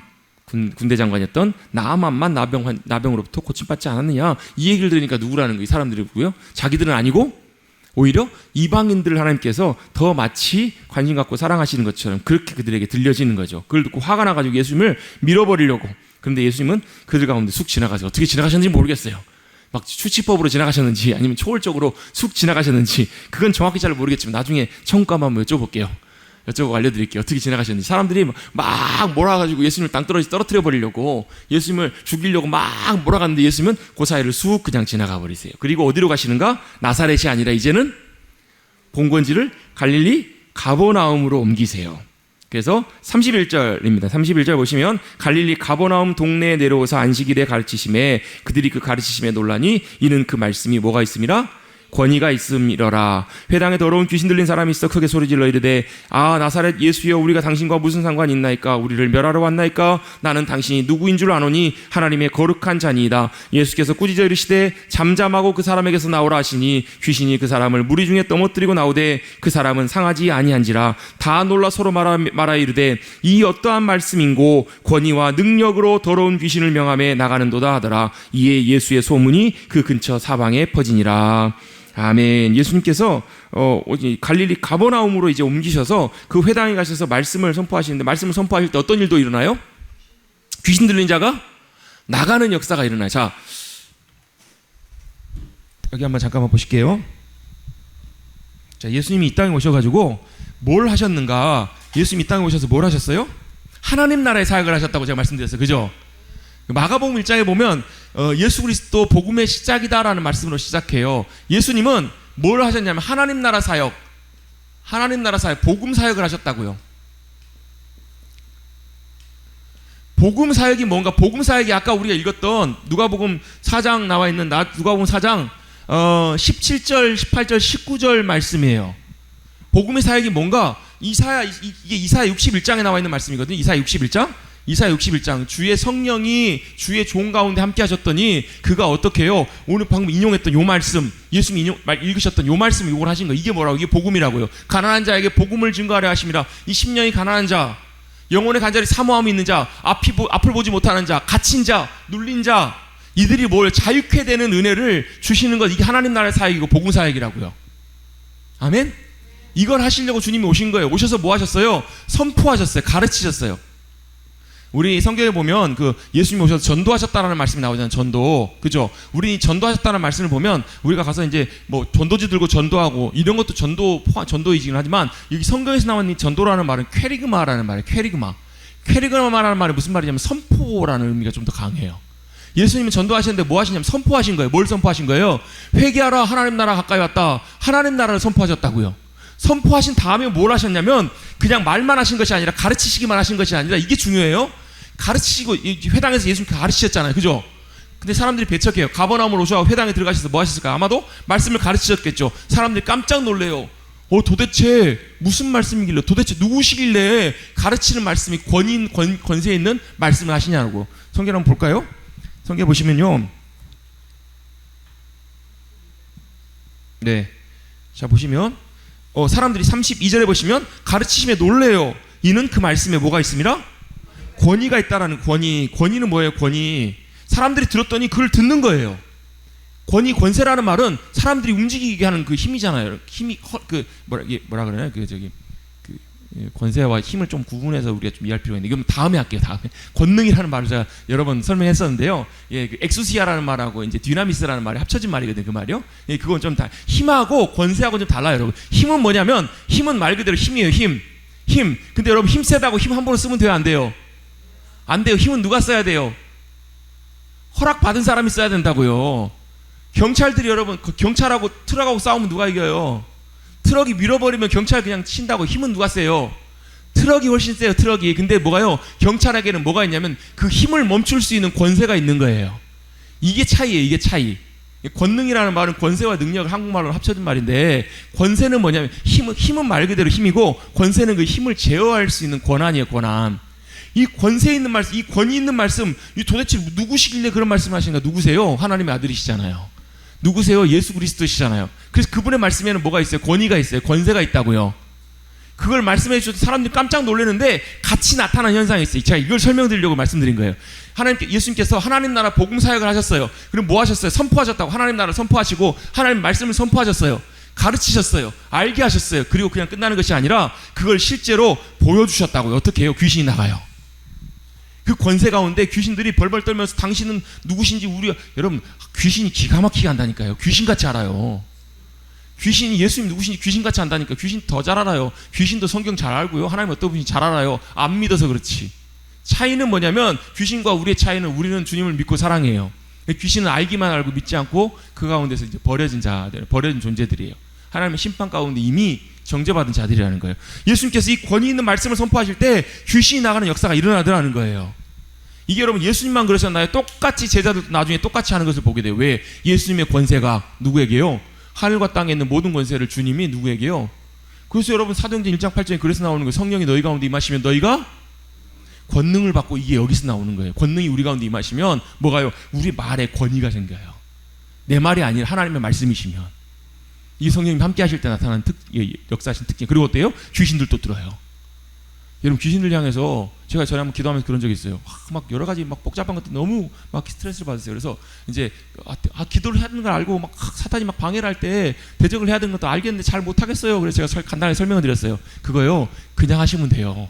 Speaker 1: 군대 장관이었던 나아만만 나병으로부터 고침받지 않았느냐. 이 얘기를 들으니까 누구라는 거예요? 이 사람들이고요. 자기들은 아니고 오히려 이방인들을 하나님께서 더 마치 관심 갖고 사랑하시는 것처럼 그렇게 그들에게 들려지는 거죠. 그걸 듣고 화가 나가지고 예수님을 밀어버리려고. 그런데 예수님은 그들 가운데 쑥 지나가서 어떻게 지나가셨는지 모르겠어요. 막 추치법으로 지나가셨는지 아니면 초월적으로 쑥 지나가셨는지 그건 정확히 잘 모르겠지만 나중에 천국가만 한번 여쭤볼게요. 여쭤보고 알려드릴게요. 어떻게 지나가셨는지. 사람들이 막 몰아가지고 예수님을 땅떨어지 떨어뜨려 버리려고 예수님을 죽이려고 막 몰아갔는데 예수님은 그 사이를 쑥 그냥 지나가 버리세요. 그리고 어디로 가시는가? 나사렛이 아니라 이제는 본건지를 갈릴리 가버나움으로 옮기세요. 그래서 31절입니다. 31절 보시면 갈릴리 가버나움 동네에 내려오사 안식일에 가르치심에 그들이 그 가르치심에 놀라니 이는 그 말씀이 뭐가 있음이라? 권위가 있음이러라. 회당에 더러운 귀신 들린 사람이 있어 크게 소리질러 이르되 아 나사렛 예수여 우리가 당신과 무슨 상관이 있나이까? 우리를 멸하러 왔나이까? 나는 당신이 누구인 줄 아노니 하나님의 거룩한 자니이다. 예수께서 꾸짖어 이르시되 잠잠하고 그 사람에게서 나오라 하시니 귀신이 그 사람을 무리 중에 떠먹뜨리고 나오되 그 사람은 상하지 아니한지라. 다 놀라 서로 말하 이르되 이 어떠한 말씀인고 권위와 능력으로 더러운 귀신을 명함에 나가는도다 하더라. 이에 예수의 소문이 그 근처 사방에 퍼지니라. 아멘. 예수님께서 갈릴리 가버나움으로 이제 옮기셔서 그 회당에 가셔서 말씀을 선포하시는데 말씀을 선포하실 때 어떤 일도 일어나요? 귀신 들린 자가 나가는 역사가 일어나요. 자, 여기 한번 잠깐만 보실게요. 자, 예수님이 이 땅에 오셔가지고 뭘 하셨는가? 예수님이 이 땅에 오셔서 뭘 하셨어요? 하나님 나라의 사역을 하셨다고 제가 말씀드렸어요. 그죠? 마가복음 1장에 보면 예수 그리스도 복음의 시작이다라는 말씀으로 시작해요. 예수님은 뭘 하셨냐면 하나님 나라 사역, 복음 사역을 하셨다고요. 복음 사역이 뭔가? 복음 사역이 아까 우리가 읽었던 누가복음 4장 나와 있는 누가복음 4장 17절, 18절, 19절 말씀이에요. 복음의 사역이 뭔가? 이게 이사야 61장에 나와 있는 말씀이거든요. 이사야 61장 주의 성령이 주의 종 가운데 함께 하셨더니 그가 어떻게 해요? 오늘 방금 인용했던 요 말씀, 예수님이 읽으셨던 요 말씀 요걸 하신 거. 이게 뭐라고? 이게 복음이라고요. 가난한 자에게 복음을 증거하려 하심이라. 이 심령이 가난한 자, 영혼의 간절히 사모함이 있는 자, 앞을 보지 못하는 자, 갇힌 자, 눌린 자, 이들이 뭘 자유케 되는 은혜를 주시는 것. 이게 하나님 나라의 사역이고 복음 사역이라고요. 아멘? 이걸 하시려고 주님이 오신 거예요. 오셔서 뭐 하셨어요? 선포하셨어요. 가르치셨어요. 우리 성경에 보면 그 예수님이 오셔서 전도하셨다라는 말씀이 나오잖아요. 전도. 그죠? 우리 전도하셨다는 말씀을 보면 우리가 가서 이제 뭐 전도지 들고 전도하고 이런 것도 전도이긴 하지만 여기 성경에서 나온 이 전도라는 말은 퀘리그마라는 말이에요. 퀘리그마라는 말이 무슨 말이냐면 선포라는 의미가 좀 더 강해요. 예수님은 전도하셨는데 뭐 하시냐면 선포하신 거예요. 뭘 선포하신 거예요? 회개하라 하나님 나라 가까이 왔다. 하나님 나라를 선포하셨다고요. 선포하신 다음에 뭘 하셨냐면 그냥 말만 하신 것이 아니라 가르치시기만 하신 것이 아니라 이게 중요해요. 가르치시고 회당에서 예수님 가르치셨잖아요. 그죠? 근데 사람들이 배척해요. 가버나움으로 오셔서 회당에 들어가셔서 뭐 하셨을까요? 아마도 말씀을 가르치셨겠죠. 사람들이 깜짝 놀래요. 도대체 무슨 말씀이길래, 도대체 누구시길래 가르치는 말씀이 권세 있는 말씀을 하시냐고. 성경 한번 볼까요? 성경 보시면요. 네. 자, 보시면 사람들이 32절에 보시면 가르치심에 놀래요. 이는 그 말씀에 뭐가 있습니다? 권위가 있다라는 권위는 뭐예요? 권위. 사람들이 들었더니 그걸 듣는 거예요. 권세라는 말은 사람들이 움직이게 하는 그 힘이잖아요. 힘이 뭐라 그러나요? 권세와 힘을 좀 구분해서 우리가 좀 이해할 필요가 있는데, 이건 다음에 할게요. 다음에. 권능이라는 말을 제가 여러 번 설명했었는데요. 예, 그 엑수시아라는 말하고 이제 디나미스라는 말이 합쳐진 말이거든요. 그 말이요. 예, 그건 좀 다 힘하고 권세하고 좀 달라요, 여러분. 힘은 뭐냐면, 힘은 말 그대로 힘이에요. 힘. 근데 여러분, 힘 세다고 힘 함부로 쓰면 돼요, 안 돼요? 안 돼요. 힘은 누가 써야 돼요? 허락 받은 사람이 써야 된다고요. 경찰들이 여러분, 경찰하고 트럭하고 싸우면 누가 이겨요? 트럭이 밀어버리면 경찰 그냥 친다고. 힘은 누가 세요? 트럭이 훨씬 세요, 트럭이. 근데 뭐가요? 경찰에게는 뭐가 있냐면 그 힘을 멈출 수 있는 권세가 있는 거예요. 이게 차이예요, 이게 차이. 권능이라는 말은 권세와 능력을 한국말로 합쳐진 말인데, 권세는 뭐냐면 힘은 말 그대로 힘이고, 권세는 그 힘을 제어할 수 있는 권한이에요, 권한. 이 권세 있는 말씀, 이 권위 있는 말씀, 이 도대체 누구시길래 그런 말씀을 하시는가? 누구세요? 하나님의 아들이시잖아요. 누구세요? 예수 그리스도시잖아요. 그래서 그분의 말씀에는 뭐가 있어요? 권위가 있어요. 권세가 있다고요. 그걸 말씀해 주셔서 사람들이 깜짝 놀라는데 같이 나타난 현상이 있어요. 제가 이걸 설명드리려고 말씀드린 거예요. 예수님께서 하나님 나라 복음 사역을 하셨어요. 그럼 뭐 하셨어요? 선포하셨다고. 하나님 나라 선포하시고 하나님 말씀을 선포하셨어요. 가르치셨어요. 알게 하셨어요. 그리고 그냥 끝나는 것이 아니라 그걸 실제로 보여주셨다고요. 어떻게 해요? 귀신이 나가요. 그 권세 가운데 귀신들이 벌벌 떨면서 당신은 누구신지 우리가, 여러분, 귀신이 기가 막히게 한다니까요. 귀신같이 알아요. 귀신이 예수님 누구신지 귀신같이 안다니까. 귀신 더 잘 알아요. 귀신도 성경 잘 알고요. 하나님 어떤 분인지 잘 알아요. 안 믿어서 그렇지. 차이는 뭐냐면, 귀신과 우리의 차이는, 우리는 주님을 믿고 사랑해요. 귀신은 알기만 알고 믿지 않고 그 가운데서 이제 버려진 자들, 버려진 존재들이에요. 하나님의 심판 가운데 이미 정죄받은 자들이라는 거예요. 예수님께서 이 권위 있는 말씀을 선포하실 때 귀신이 나가는 역사가 일어나더라는 거예요. 이게 여러분, 예수님만 그러셨나요? 똑같이 제자들도 나중에 똑같이 하는 것을 보게 돼요. 왜? 예수님의 권세가 누구에게요? 하늘과 땅에 있는 모든 권세를 주님이 누구에게요? 그래서 여러분, 사도행전 1장 8절에 그래서 나오는 거예요. 성령이 너희 가운데 임하시면 너희가 권능을 받고, 이게 여기서 나오는 거예요. 권능이 우리 가운데 임하시면 뭐가요? 우리 말에 권위가 생겨요. 내 말이 아니라 하나님의 말씀이시면. 이 성령님 함께 하실 때 나타나는 역사하신 특징. 그리고 어때요? 귀신들도 들어요. 여러분, 귀신들 향해서 제가 전에 한번 기도하면서 그런 적이 있어요. 막 여러 가지 막 복잡한 것들 너무 막 스트레스를 받았어요. 그래서 이제 기도를 해야 되는 걸 알고 막 사탄이 막 방해를 할 때 대적을 해야 되는 것도 알겠는데 잘 못하겠어요. 그래서 제가 간단하게 설명을 드렸어요. 그거요, 그냥 하시면 돼요.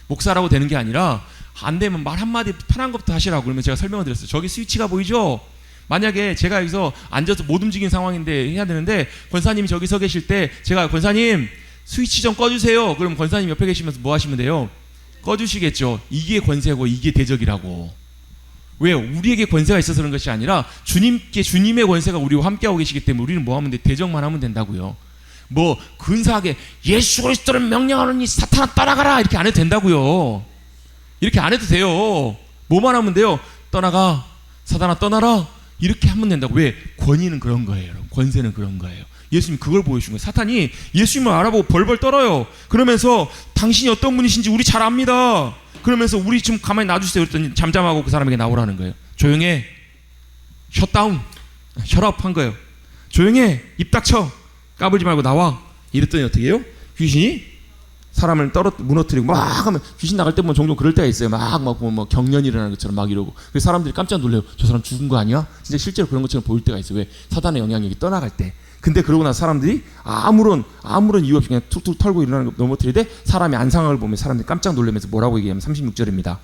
Speaker 1: 목사라고 되는 게 아니라, 안 되면 말 한마디 편한 것부터 하시라고. 그러면 제가 설명을 드렸어요. 저기 스위치가 보이죠? 만약에 제가 여기서 앉아서 못 움직이는 상황인데 해야 되는데, 권사님이 저기 서 계실 때 제가, 권사님 스위치 좀 꺼주세요. 그럼 권사님 옆에 계시면서 뭐 하시면 돼요? 꺼주시겠죠. 이게 권세고 이게 대적이라고. 왜요? 우리에게 권세가 있어서 그런 것이 아니라 주님의 권세가 우리와 함께하고 계시기 때문에 우리는 뭐 하면 돼? 대적만 하면 된다고요. 뭐 근사하게 예수 그리스도를 명령하노니 사탄아 떠나가라 이렇게 안 해도 된다고요. 이렇게 안 해도 돼요. 뭐만 하면 돼요? 떠나가, 사탄아 떠나라, 이렇게 하면 된다고. 왜? 권위는 그런 거예요, 여러분. 권세는 그런 거예요. 예수님 그걸 보여주신 거예요. 사탄이 예수님을 알아보고 벌벌 떨어요. 그러면서 당신이 어떤 분이신지 우리 잘 압니다. 그러면서 우리 좀 가만히 놔주세요. 그랬더니 잠잠하고 그 사람에게 나오라는 거예요. 조용해. 셧다운. 셧업한 거예요. 조용해. 입 닥쳐. 까불지 말고 나와. 이랬더니 어떻게 해요? 귀신이 사람을 무너뜨리고 막 하면, 귀신 나갈 때 보면 종종 그럴 때가 있어요. 뭐 경련이 일어나는 것처럼 막 이러고. 그래서 사람들이 깜짝 놀래요. 저 사람 죽은 거 아니야? 진짜 실제로 그런 것처럼 보일 때가 있어요. 왜? 사단의 영향력이 떠나갈 때. 근데 그러고 나서 사람들이 아무런 이유 없이 그냥 툭툭 털고 일어나는 거 넘어뜨리되, 사람의 안상을 보면 사람들이 깜짝 놀라면서 뭐라고 얘기하면 36절입니다.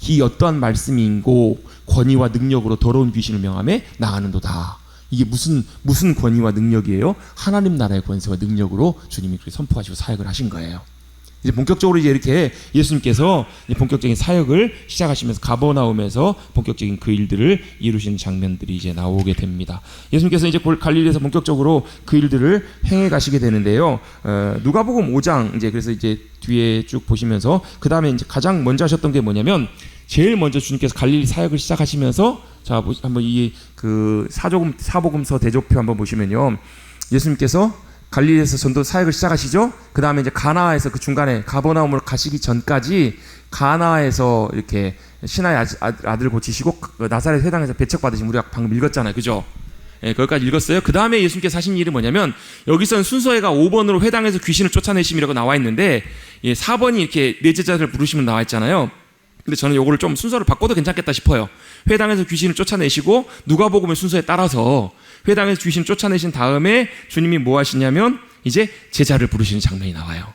Speaker 1: 이 어떠한 말씀인고 권위와 능력으로 더러운 귀신을 명함에 나가는도다. 이게 무슨 권위와 능력이에요? 하나님 나라의 권세와 능력으로 주님이 그렇게 선포하시고 사역을 하신 거예요. 이제 본격적으로 이제 이렇게 예수님께서 본격적인 사역을 시작하시면서 가버나움에서 본격적인 그 일들을 이루신 장면들이 이제 나오게 됩니다. 예수님께서 이제 갈릴리에서 본격적으로 그 일들을 행해 가시게 되는데요. 누가복음 5장 그래서 이제 뒤에 쭉 보시면서 그 다음에 이제 가장 먼저 하셨던 게 뭐냐면, 제일 먼저 주님께서 갈릴리 사역을 시작하시면서, 자 한번 이 그 사복음서 대조표 한번 보시면요, 예수님께서 갈릴리에서 전도 사역을 시작하시죠. 그 다음에 이제 가나에서 그 중간에 가버나움으로 가시기 전까지 가나에서 이렇게 신하의 아들 고치시고 나사렛 회당에서 배척받으신, 우리가 방금 읽었잖아요, 그죠? 예, 거기까지 읽었어요. 그 다음에 예수님께서 하신 일이 뭐냐면, 여기서는 순서가 5번으로 회당에서 귀신을 쫓아내심이라고 나와 있는데, 4번이 이렇게 네 제자들을 부르시면 나와 있잖아요. 근데 저는 요거를 좀 순서를 바꿔도 괜찮겠다 싶어요. 회당에서 귀신을 쫓아내시고 누가복음의 순서에 따라서 회당에서 귀신을 쫓아내신 다음에 주님이 뭐 하시냐면 이제 제자를 부르시는 장면이 나와요.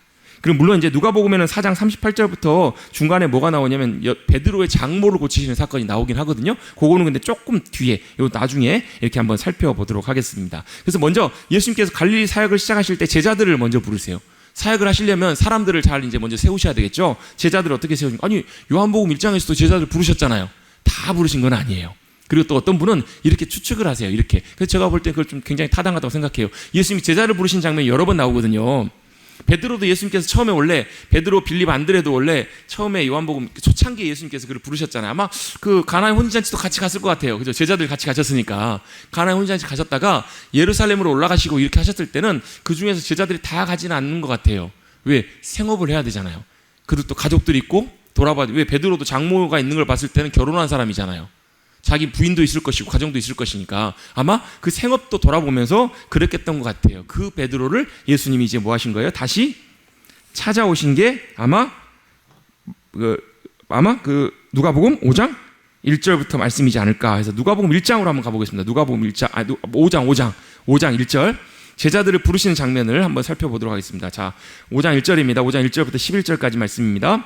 Speaker 1: 그리고 물론 이제 누가복음에는 4장 38절부터 중간에 뭐가 나오냐면 베드로의 장모를 고치시는 사건이 나오긴 하거든요. 그거는 근데 조금 뒤에, 요 나중에 이렇게 한번 살펴보도록 하겠습니다. 그래서 먼저 예수님께서 갈릴리 사역을 시작하실 때 제자들을 먼저 부르세요. 사역을 하시려면 사람들을 잘 이제 먼저 세우셔야 되겠죠. 제자들을 어떻게 세우십니까? 아니, 요한복음 1장에서도 제자들 부르셨잖아요. 다 부르신 건 아니에요. 그리고 또 어떤 분은 이렇게 추측을 하세요. 이렇게. 그래서 제가 볼 때 그걸 좀 굉장히 타당하다고 생각해요. 예수님이 제자를 부르신 장면이 여러 번 나오거든요. 베드로도 예수님께서 처음에 원래 베드로, 빌립, 안드레도 원래 처음에 요한복음 초창기에 예수님께서 그를 부르셨잖아요. 아마 그 가나의 혼인잔치도 같이 갔을 것 같아요. 그죠? 제자들 같이 가셨으니까. 가나의 혼인잔치 가셨다가 예루살렘으로 올라가시고 이렇게 하셨을 때는 그 중에서 제자들이 다 가지는 않는 것 같아요. 왜? 생업을 해야 되잖아요. 그리고 또 가족들이 있고 돌아봐야 돼. 왜? 베드로도 장모가 있는 걸 봤을 때는 결혼한 사람이잖아요. 자기 부인도 있을 것이고 가정도 있을 것이니까 아마 그 생업도 돌아보면서 그랬겠던 것 같아요. 그 베드로를 예수님이 이제 뭐 하신 거예요? 다시 찾아오신 게 아마 그 누가복음 5장 1절부터 말씀이지 않을까 해서 누가복음 1장으로 한번 가보겠습니다. 누가복음 1장, 5장 1절 제자들을 부르시는 장면을 한번 살펴보도록 하겠습니다. 자, 5장 1절입니다. 5장 1절부터 11절까지 말씀입니다.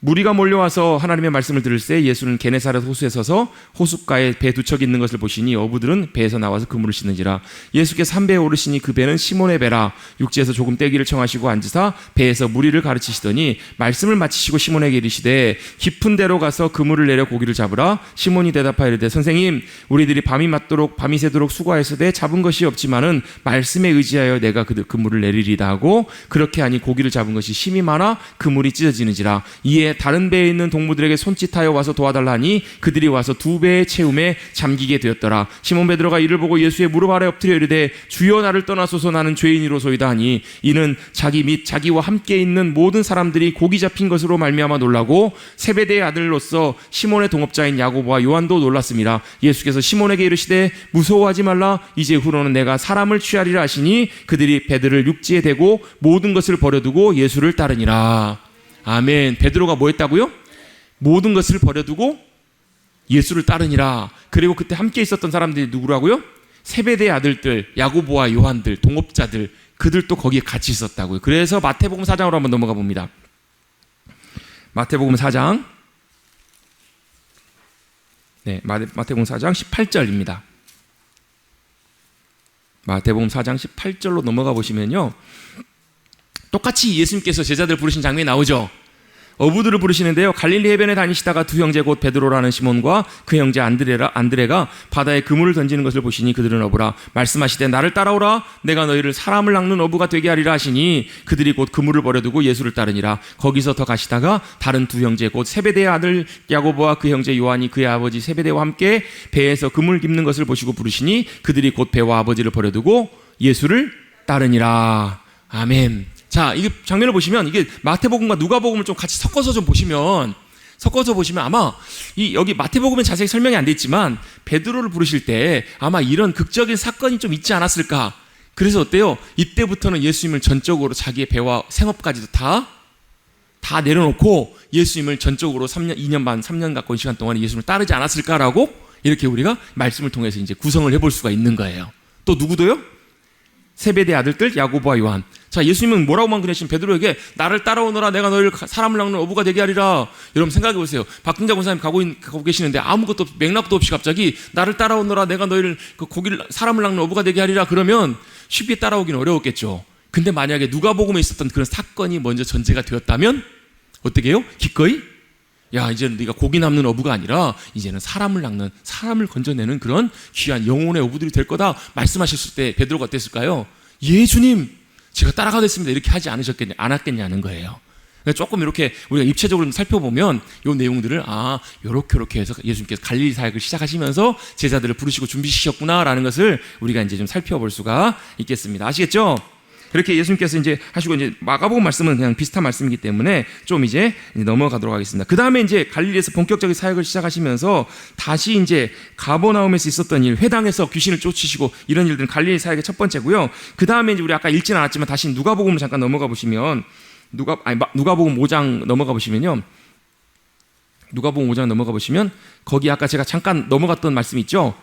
Speaker 1: 무리가 몰려와서 하나님의 말씀을 들을 때 예수는 게네사렛 호수에 서서 호숫가에 배 두 척이 있는 것을 보시니 어부들은 배에서 나와서 그물을 씻는지라. 예수께서 한 배에 오르시니 그 배는 시몬의 배라. 육지에서 조금 떼기를 청하시고 앉으사 배에서 무리를 가르치시더니 말씀을 마치시고 시몬에게 이르시되 깊은 데로 가서 그물을 내려 고기를 잡으라. 시몬이 대답하여 이르되 선생님, 우리들이 밤이 새도록 수고하였으되 잡은 것이 없지만은 말씀에 의지하여 내가 그물을 내리리다 하고 그렇게 하니 고기를 잡은 것이 심히 많아 그물이 찢어지는지라. 이에 다른 배에 있는 동무들에게 손짓하여 와서 도와달라 하니 그들이 와서 두 배의 채움에 잠기게 되었더라. 시몬 베드로가 이를 보고 예수의 무릎 아래 엎드려 이르되 주여, 나를 떠나소서, 나는 죄인이로소이다 하니 이는 자기 및 자기와 함께 있는 모든 사람들이 고기 잡힌 것으로 말미암아 놀라고 세베대의 아들로서 시몬의 동업자인 야고보와 요한도 놀랐습니다. 예수께서 시몬에게 이르시되 무서워하지 말라. 이제 후로는 내가 사람을 취하리라 하시니 그들이 배들을 육지에 대고 모든 것을 버려두고 예수를 따르니라. 아멘. 베드로가 뭐 했다고요? 모든 것을 버려두고 예수를 따르니라. 그리고 그때 함께 있었던 사람들이 누구라고요? 세베대의 아들들, 야고보와 요한들, 동업자들, 그들도 거기에 같이 있었다고요. 그래서 마태복음 4장으로 한번 넘어가 봅니다. 마태복음 4장, 마태복음 4장 18절입니다. 마태복음 4장 18절로 넘어가 보시면요, 똑같이 예수님께서 제자들 부르신 장면이 나오죠. 어부들을 부르시는데요. 갈릴리 해변에 다니시다가 두 형제 곧 베드로라는 시몬과 그 형제 안드레가 바다에 그물을 던지는 것을 보시니 그들은 어부라. 말씀하시되 나를 따라오라. 내가 너희를 사람을 낚는 어부가 되게 하리라 하시니 그들이 곧 그물을 버려두고 예수를 따르니라. 거기서 더 가시다가 다른 두 형제 곧 세베대의 아들 야고보와 그 형제 요한이 그의 아버지 세베대와 함께 배에서 그물 깁는 것을 보시고 부르시니 그들이 곧 배와 아버지를 버려두고 예수를 따르니라. 아멘. 자, 이 장면을 보시면 이게 마태복음과 누가복음을 좀 같이 섞어서 보시면 아마 여기 마태복음엔 자세히 설명이 안 돼 있지만 베드로를 부르실 때 아마 이런 극적인 사건이 좀 있지 않았을까. 그래서 어때요? 이때부터는 예수님을 전적으로 자기의 배와 생업까지도 다 내려놓고 예수님을 전적으로 2년 반, 3년 가까운 시간 동안 예수님을 따르지 않았을까라고 이렇게 우리가 말씀을 통해서 이제 구성을 해볼 수가 있는 거예요. 또 누구도요? 세베대 아들들 야고보와 요한. 자, 예수님은 뭐라고만 그러신 베드로에게 나를 따라오너라. 내가 너희를 사람을 낚는 어부가 되게 하리라. 여러분 생각해 보세요. 박근자 권사님 가고 계시는데 아무것도 맥락도 없이 갑자기 나를 따라오너라. 내가 너희를 사람을 낚는 어부가 되게 하리라. 그러면 쉽게 따라오기는 어려웠겠죠. 근데 만약에 누가복음에 있었던 그런 사건이 먼저 전제가 되었다면 어떻게 해요? 기꺼이 야, 이제는 네가 고기 낚는 어부가 아니라 이제는 사람을 건져내는 그런 귀한 영혼의 어부들이 될 거다 말씀하셨을 때 베드로가 어땠을까요? 예, 주님, 제가 따라가겠습니다. 이렇게 하지 않았겠냐는 거예요. 조금 이렇게 우리가 입체적으로 살펴보면 이 내용들을 요렇게 해서 예수님께서 갈릴리 사역을 시작하시면서 제자들을 부르시고 준비시켰구나라는 것을 우리가 이제 좀 살펴볼 수가 있겠습니다. 아시겠죠? 그렇게 예수님께서 이제 하시고 이제 마가복음 말씀은 그냥 비슷한 말씀이기 때문에 좀 이제 넘어가도록 하겠습니다. 그 다음에 이제 갈릴리에서 본격적인 사역을 시작하시면서 다시 이제 가버나움에서 있었던 일, 회당에서 귀신을 쫓으시고 이런 일들은 갈릴리 사역의 첫 번째고요. 그 다음에 이제 우리 아까 읽지는 않았지만 다시 누가복음으로 잠깐 넘어가 보시면 누가복음 5장 넘어가 보시면요. 누가복음 5장 넘어가 보시면 거기 아까 제가 잠깐 넘어갔던 말씀 있죠?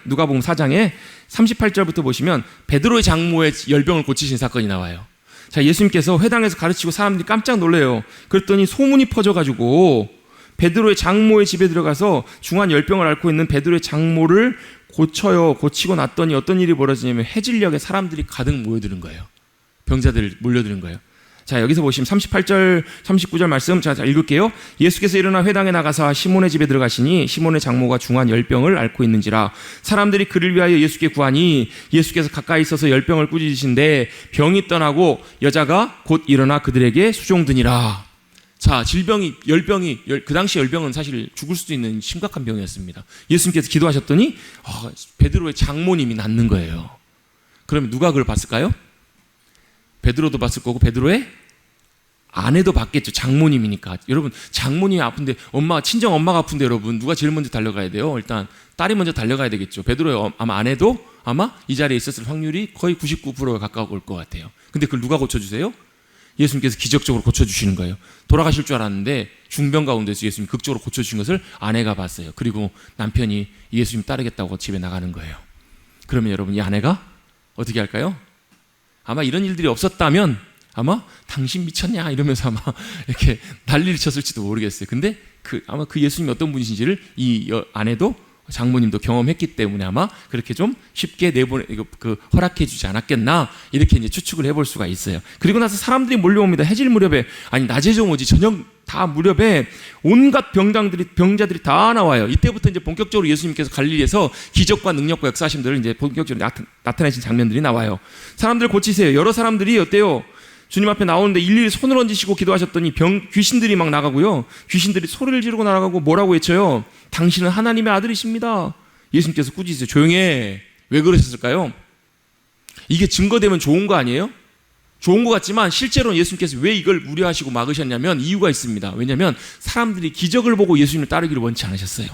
Speaker 1: 누가복음 4장에 38절부터 보시면 베드로의 장모의 열병을 고치신 사건이 나와요. 자, 예수님께서 회당에서 가르치고 사람들이 깜짝 놀래요. 그랬더니 소문이 퍼져가지고 베드로의 장모의 집에 들어가서 중한 열병을 앓고 있는 베드로의 장모를 고치고 났더니 어떤 일이 벌어지냐면 해질녘에 사람들이 가득 모여드는 거예요. 병자들이 몰려드는 거예요. 자, 여기서 보시면 38절 39절 말씀 자 읽을게요. 예수께서 일어나 회당에 나가사 시몬의 집에 들어가시니 시몬의 장모가 중한 열병을 앓고 있는지라 사람들이 그를 위하여 예수께 구하니 예수께서 가까이 있어서 열병을 꾸짖으신데 병이 떠나고 여자가 곧 일어나 그들에게 수종드니라. 자, 열병이 그 당시 열병은 사실 죽을 수도 있는 심각한 병이었습니다. 예수님께서 기도하셨더니 베드로의 장모님이 낫는 거예요. 그러면 누가 그걸 봤을까요? 베드로도 봤을 거고 베드로의 아내도 봤겠죠. 장모님이니까. 여러분, 장모님이 아픈데 친정 엄마가 아픈데 여러분 누가 제일 먼저 달려가야 돼요? 일단 딸이 먼저 달려가야 되겠죠. 베드로의 아내도 이 자리에 있었을 확률이 거의 99%가 가까울 것 같아요. 근데 그걸 누가 고쳐주세요? 예수님께서 기적적으로 고쳐주시는 거예요. 돌아가실 줄 알았는데 중병 가운데서 예수님이 극적으로 고쳐주신 것을 아내가 봤어요. 그리고 남편이 예수님 따르겠다고 집에 나가는 거예요. 그러면 여러분, 이 아내가 어떻게 할까요? 아마 이런 일들이 없었다면 아마 당신 미쳤냐 이러면서 아마 이렇게 난리를 쳤을지도 모르겠어요. 근데 아마 그 예수님이 어떤 분이신지를 이 아내도 장모님도 경험했기 때문에 아마 그렇게 좀 쉽게 허락해 주지 않았겠나 이렇게 이제 추측을 해볼 수가 있어요. 그리고 나서 사람들이 몰려옵니다. 해질 무렵에 낮에 좀 오지 저녁 다 무렵에 온갖 병자들이 다 나와요. 이때부터 이제 본격적으로 예수님께서 갈릴리에서 기적과 능력과 역사하심들을 이제 본격적으로 나타내신 장면들이 나와요. 사람들 고치세요. 여러 사람들이 어때요? 주님 앞에 나오는데 일일이 손을 얹으시고 기도하셨더니 귀신들이 막 나가고요. 귀신들이 소리를 지르고 나가고 뭐라고 외쳐요? 당신은 하나님의 아들이십니다. 예수님께서 꾸짖으세요. 조용해. 왜 그러셨을까요? 이게 증거되면 좋은 거 아니에요? 좋은 것 같지만 실제로는 예수님께서 왜 이걸 우려하시고 막으셨냐면 이유가 있습니다. 왜냐하면 사람들이 기적을 보고 예수님을 따르기를 원치 않으셨어요.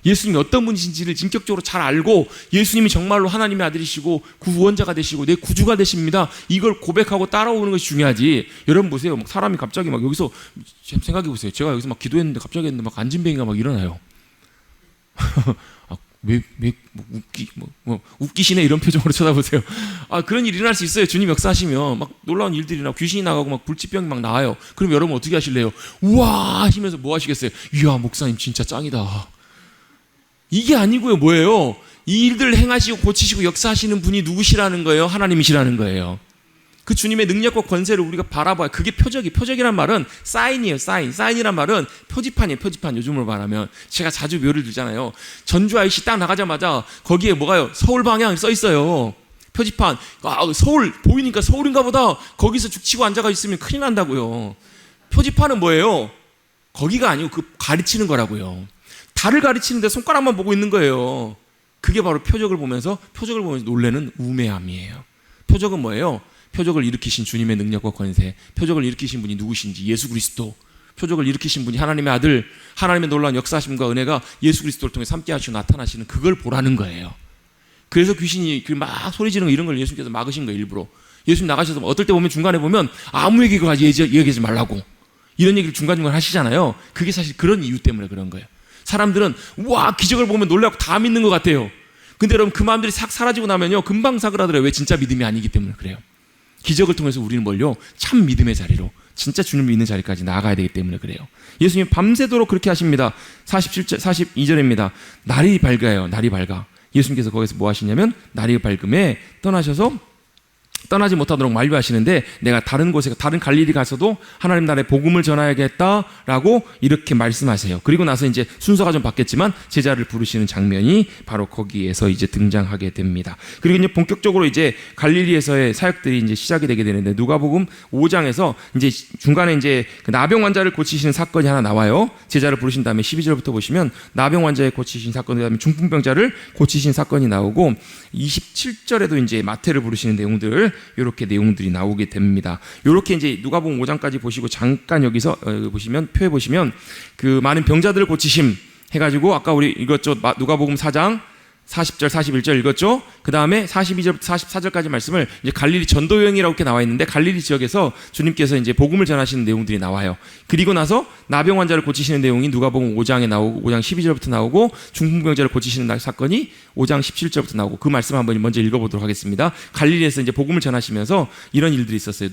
Speaker 1: 예수님이 어떤 분이신지를 인격적으로 잘 알고 예수님이 정말로 하나님의 아들이시고 구원자가 되시고 내 구주가 되십니다. 이걸 고백하고 따라오는 것이 중요하지. 여러분 보세요. 사람이 갑자기 여기서 생각해 보세요. 제가 여기서 기도했는데 갑자기 했는데 안진뱅이가 일어나요. 웃기시네 이런 표정으로 쳐다보세요. 그런 일이 일어날 수 있어요. 주님 역사하시면 놀라운 일들이나 귀신이 나가고 불치병이 나와요. 그럼 여러분 어떻게 하실래요? 우와 하시면서 뭐 하시겠어요? 이야 목사님 진짜 짱이다. 이게 아니고요. 뭐예요? 이 일들을 행하시고 고치시고 역사하시는 분이 누구시라는 거예요? 하나님이시라는 거예요. 그 주님의 능력과 권세를 우리가 바라봐요. 그게 표적이란 말은 사인이에요. 사인이란 말은 표지판이에요. 표지판. 요즘으로 말하면 제가 자주 묘를 들잖아요. 전주 IC 딱 나가자마자 거기에 뭐가요? 서울 방향 써 있어요. 표지판. 서울 보이니까 서울인가 보다. 거기서 죽치고 앉아가 있으면 큰일 난다고요. 표지판은 뭐예요? 거기가 아니고 가르치는 거라고요. 달을 가르치는데 손가락만 보고 있는 거예요. 그게 바로 표적을 보면서 놀라는 우매함이에요. 표적은 뭐예요? 표적을 일으키신 주님의 능력과 권세, 표적을 일으키신 분이 누구신지 예수 그리스도, 표적을 일으키신 분이 하나님의 아들, 하나님의 놀라운 역사하심과 은혜가 예수 그리스도를 통해 함께 하시고 나타나시는 그걸 보라는 거예요. 그래서 귀신이 막 소리 지르는 이런 걸 예수님께서 막으신 거예요. 일부러. 예수님 나가셔서 어떨 때 보면 중간에 보면 아무 얘기하지 말라고 이런 얘기를 중간중간 하시잖아요. 그게 사실 그런 이유 때문에 그런 거예요. 사람들은 와 기적을 보면 놀라고 다 믿는 것 같아요. 근데 여러분 그 마음들이 싹 사라지고 나면요 금방 사그라들어요. 왜? 진짜 믿음이 아니기 때문에 그래요. 기적을 통해서 우리는 뭘요? 참 믿음의 자리로 진짜 주님을 믿는 자리까지 나아가야 되기 때문에 그래요. 예수님 밤새도록 그렇게 하십니다. 42절입니다. 날이 밝아요. 날이 밝아. 예수님께서 거기서 뭐 하시냐면 날이 밝음에 떠나지 못하도록 만류하시는데 내가 다른 갈릴리 가서도 하나님 나라의 복음을 전하야겠다라고 이렇게 말씀하세요. 그리고 나서 이제 순서가 좀 바뀌었지만 제자를 부르시는 장면이 바로 거기에서 이제 등장하게 됩니다. 그리고 이제 본격적으로 이제 갈릴리에서의 사역들이 이제 시작이 되게 되는데 누가복음 5장에서 이제 중간에 이제 그 나병 환자를 고치시는 사건이 하나 나와요. 제자를 부르신 다음에 12절부터 보시면 나병 환자를 고치신 사건, 그다음에 중풍병자를 고치신 사건이 나오고 27절에도 이제 마태를 부르시는 내용들 이렇게 내용들이 나오게 됩니다. 이렇게 이제 누가복음 5장까지 보시고 잠깐 여기서 보시면 표에 보시면 그 많은 병자들을 고치심 해가지고 아까 우리 읽었죠. 누가복음 4장 40절, 41절 읽었죠? 그 다음에 42절부터 44절까지 말씀을 이제 갈릴리 전도 여행이라고 이렇게 나와 있는데 갈릴리 지역에서 주님께서 이제 복음을 전하시는 내용들이 나와요. 그리고 나서 나병 환자를 고치시는 내용이 누가복음 5장에 나오고 5장 12절부터 나오고 중풍병자를 고치시는 사건이 5장 17절부터 나오고 그 말씀 한번 먼저 읽어보도록 하겠습니다. 갈릴리에서 이제 복음을 전하시면서 이런 일들이 있었어요.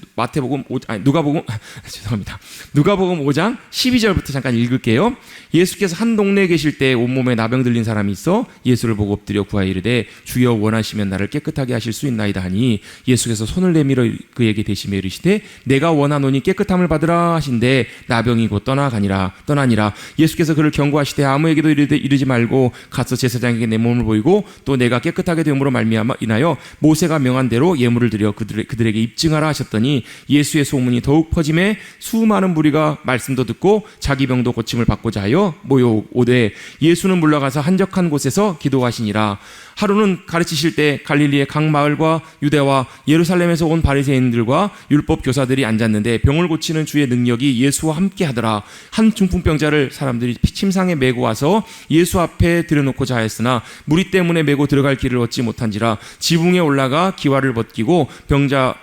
Speaker 1: 누가복음 5장 12절부터 잠깐 읽을게요. 예수께서 한 동네에 계실 때 온몸에 나병 들린 사람이 있어 예수를 보고 엎드려 구하여 이르되 주여 원하시면 나를 깨끗하게 하실 수 있나이다 하니 예수께서 손을 내밀어 그에게 대시며 이르시되 내가 원하노니 깨끗함을 받으라 하신대 나병이 곧 떠나니라. 예수께서 그를 경고하시되 아무에게도 이르지 말고 가서 제사장에게 내 몸을 보이고 또 내가 깨끗하게 됨으로 말미암아 인하여 모세가 명한 대로 예물을 드려 그들에게 입증하라 하셨더니 예수의 소문이 더욱 퍼짐에 수많은 무리가 말씀도 듣고 자기 병도 고침을 받고자 하여 모여오되 예수는 물러가서 한적한 곳에서 기도하시니라. 하루는 가르치실 때 갈릴리의 각 마을과 유대와 예루살렘에서 온 바리새인들과 율법 교사들이 앉았는데 병을 고치는 주의 능력이 예수와 함께 하더라. 한 중풍병자를 사람들이 침상에 메고 와서 예수 앞에 들여놓고자 하였으나 무리 때문에 메고 들어갈 길을 얻지 못한지라 지붕에 올라가 기와를 벗기고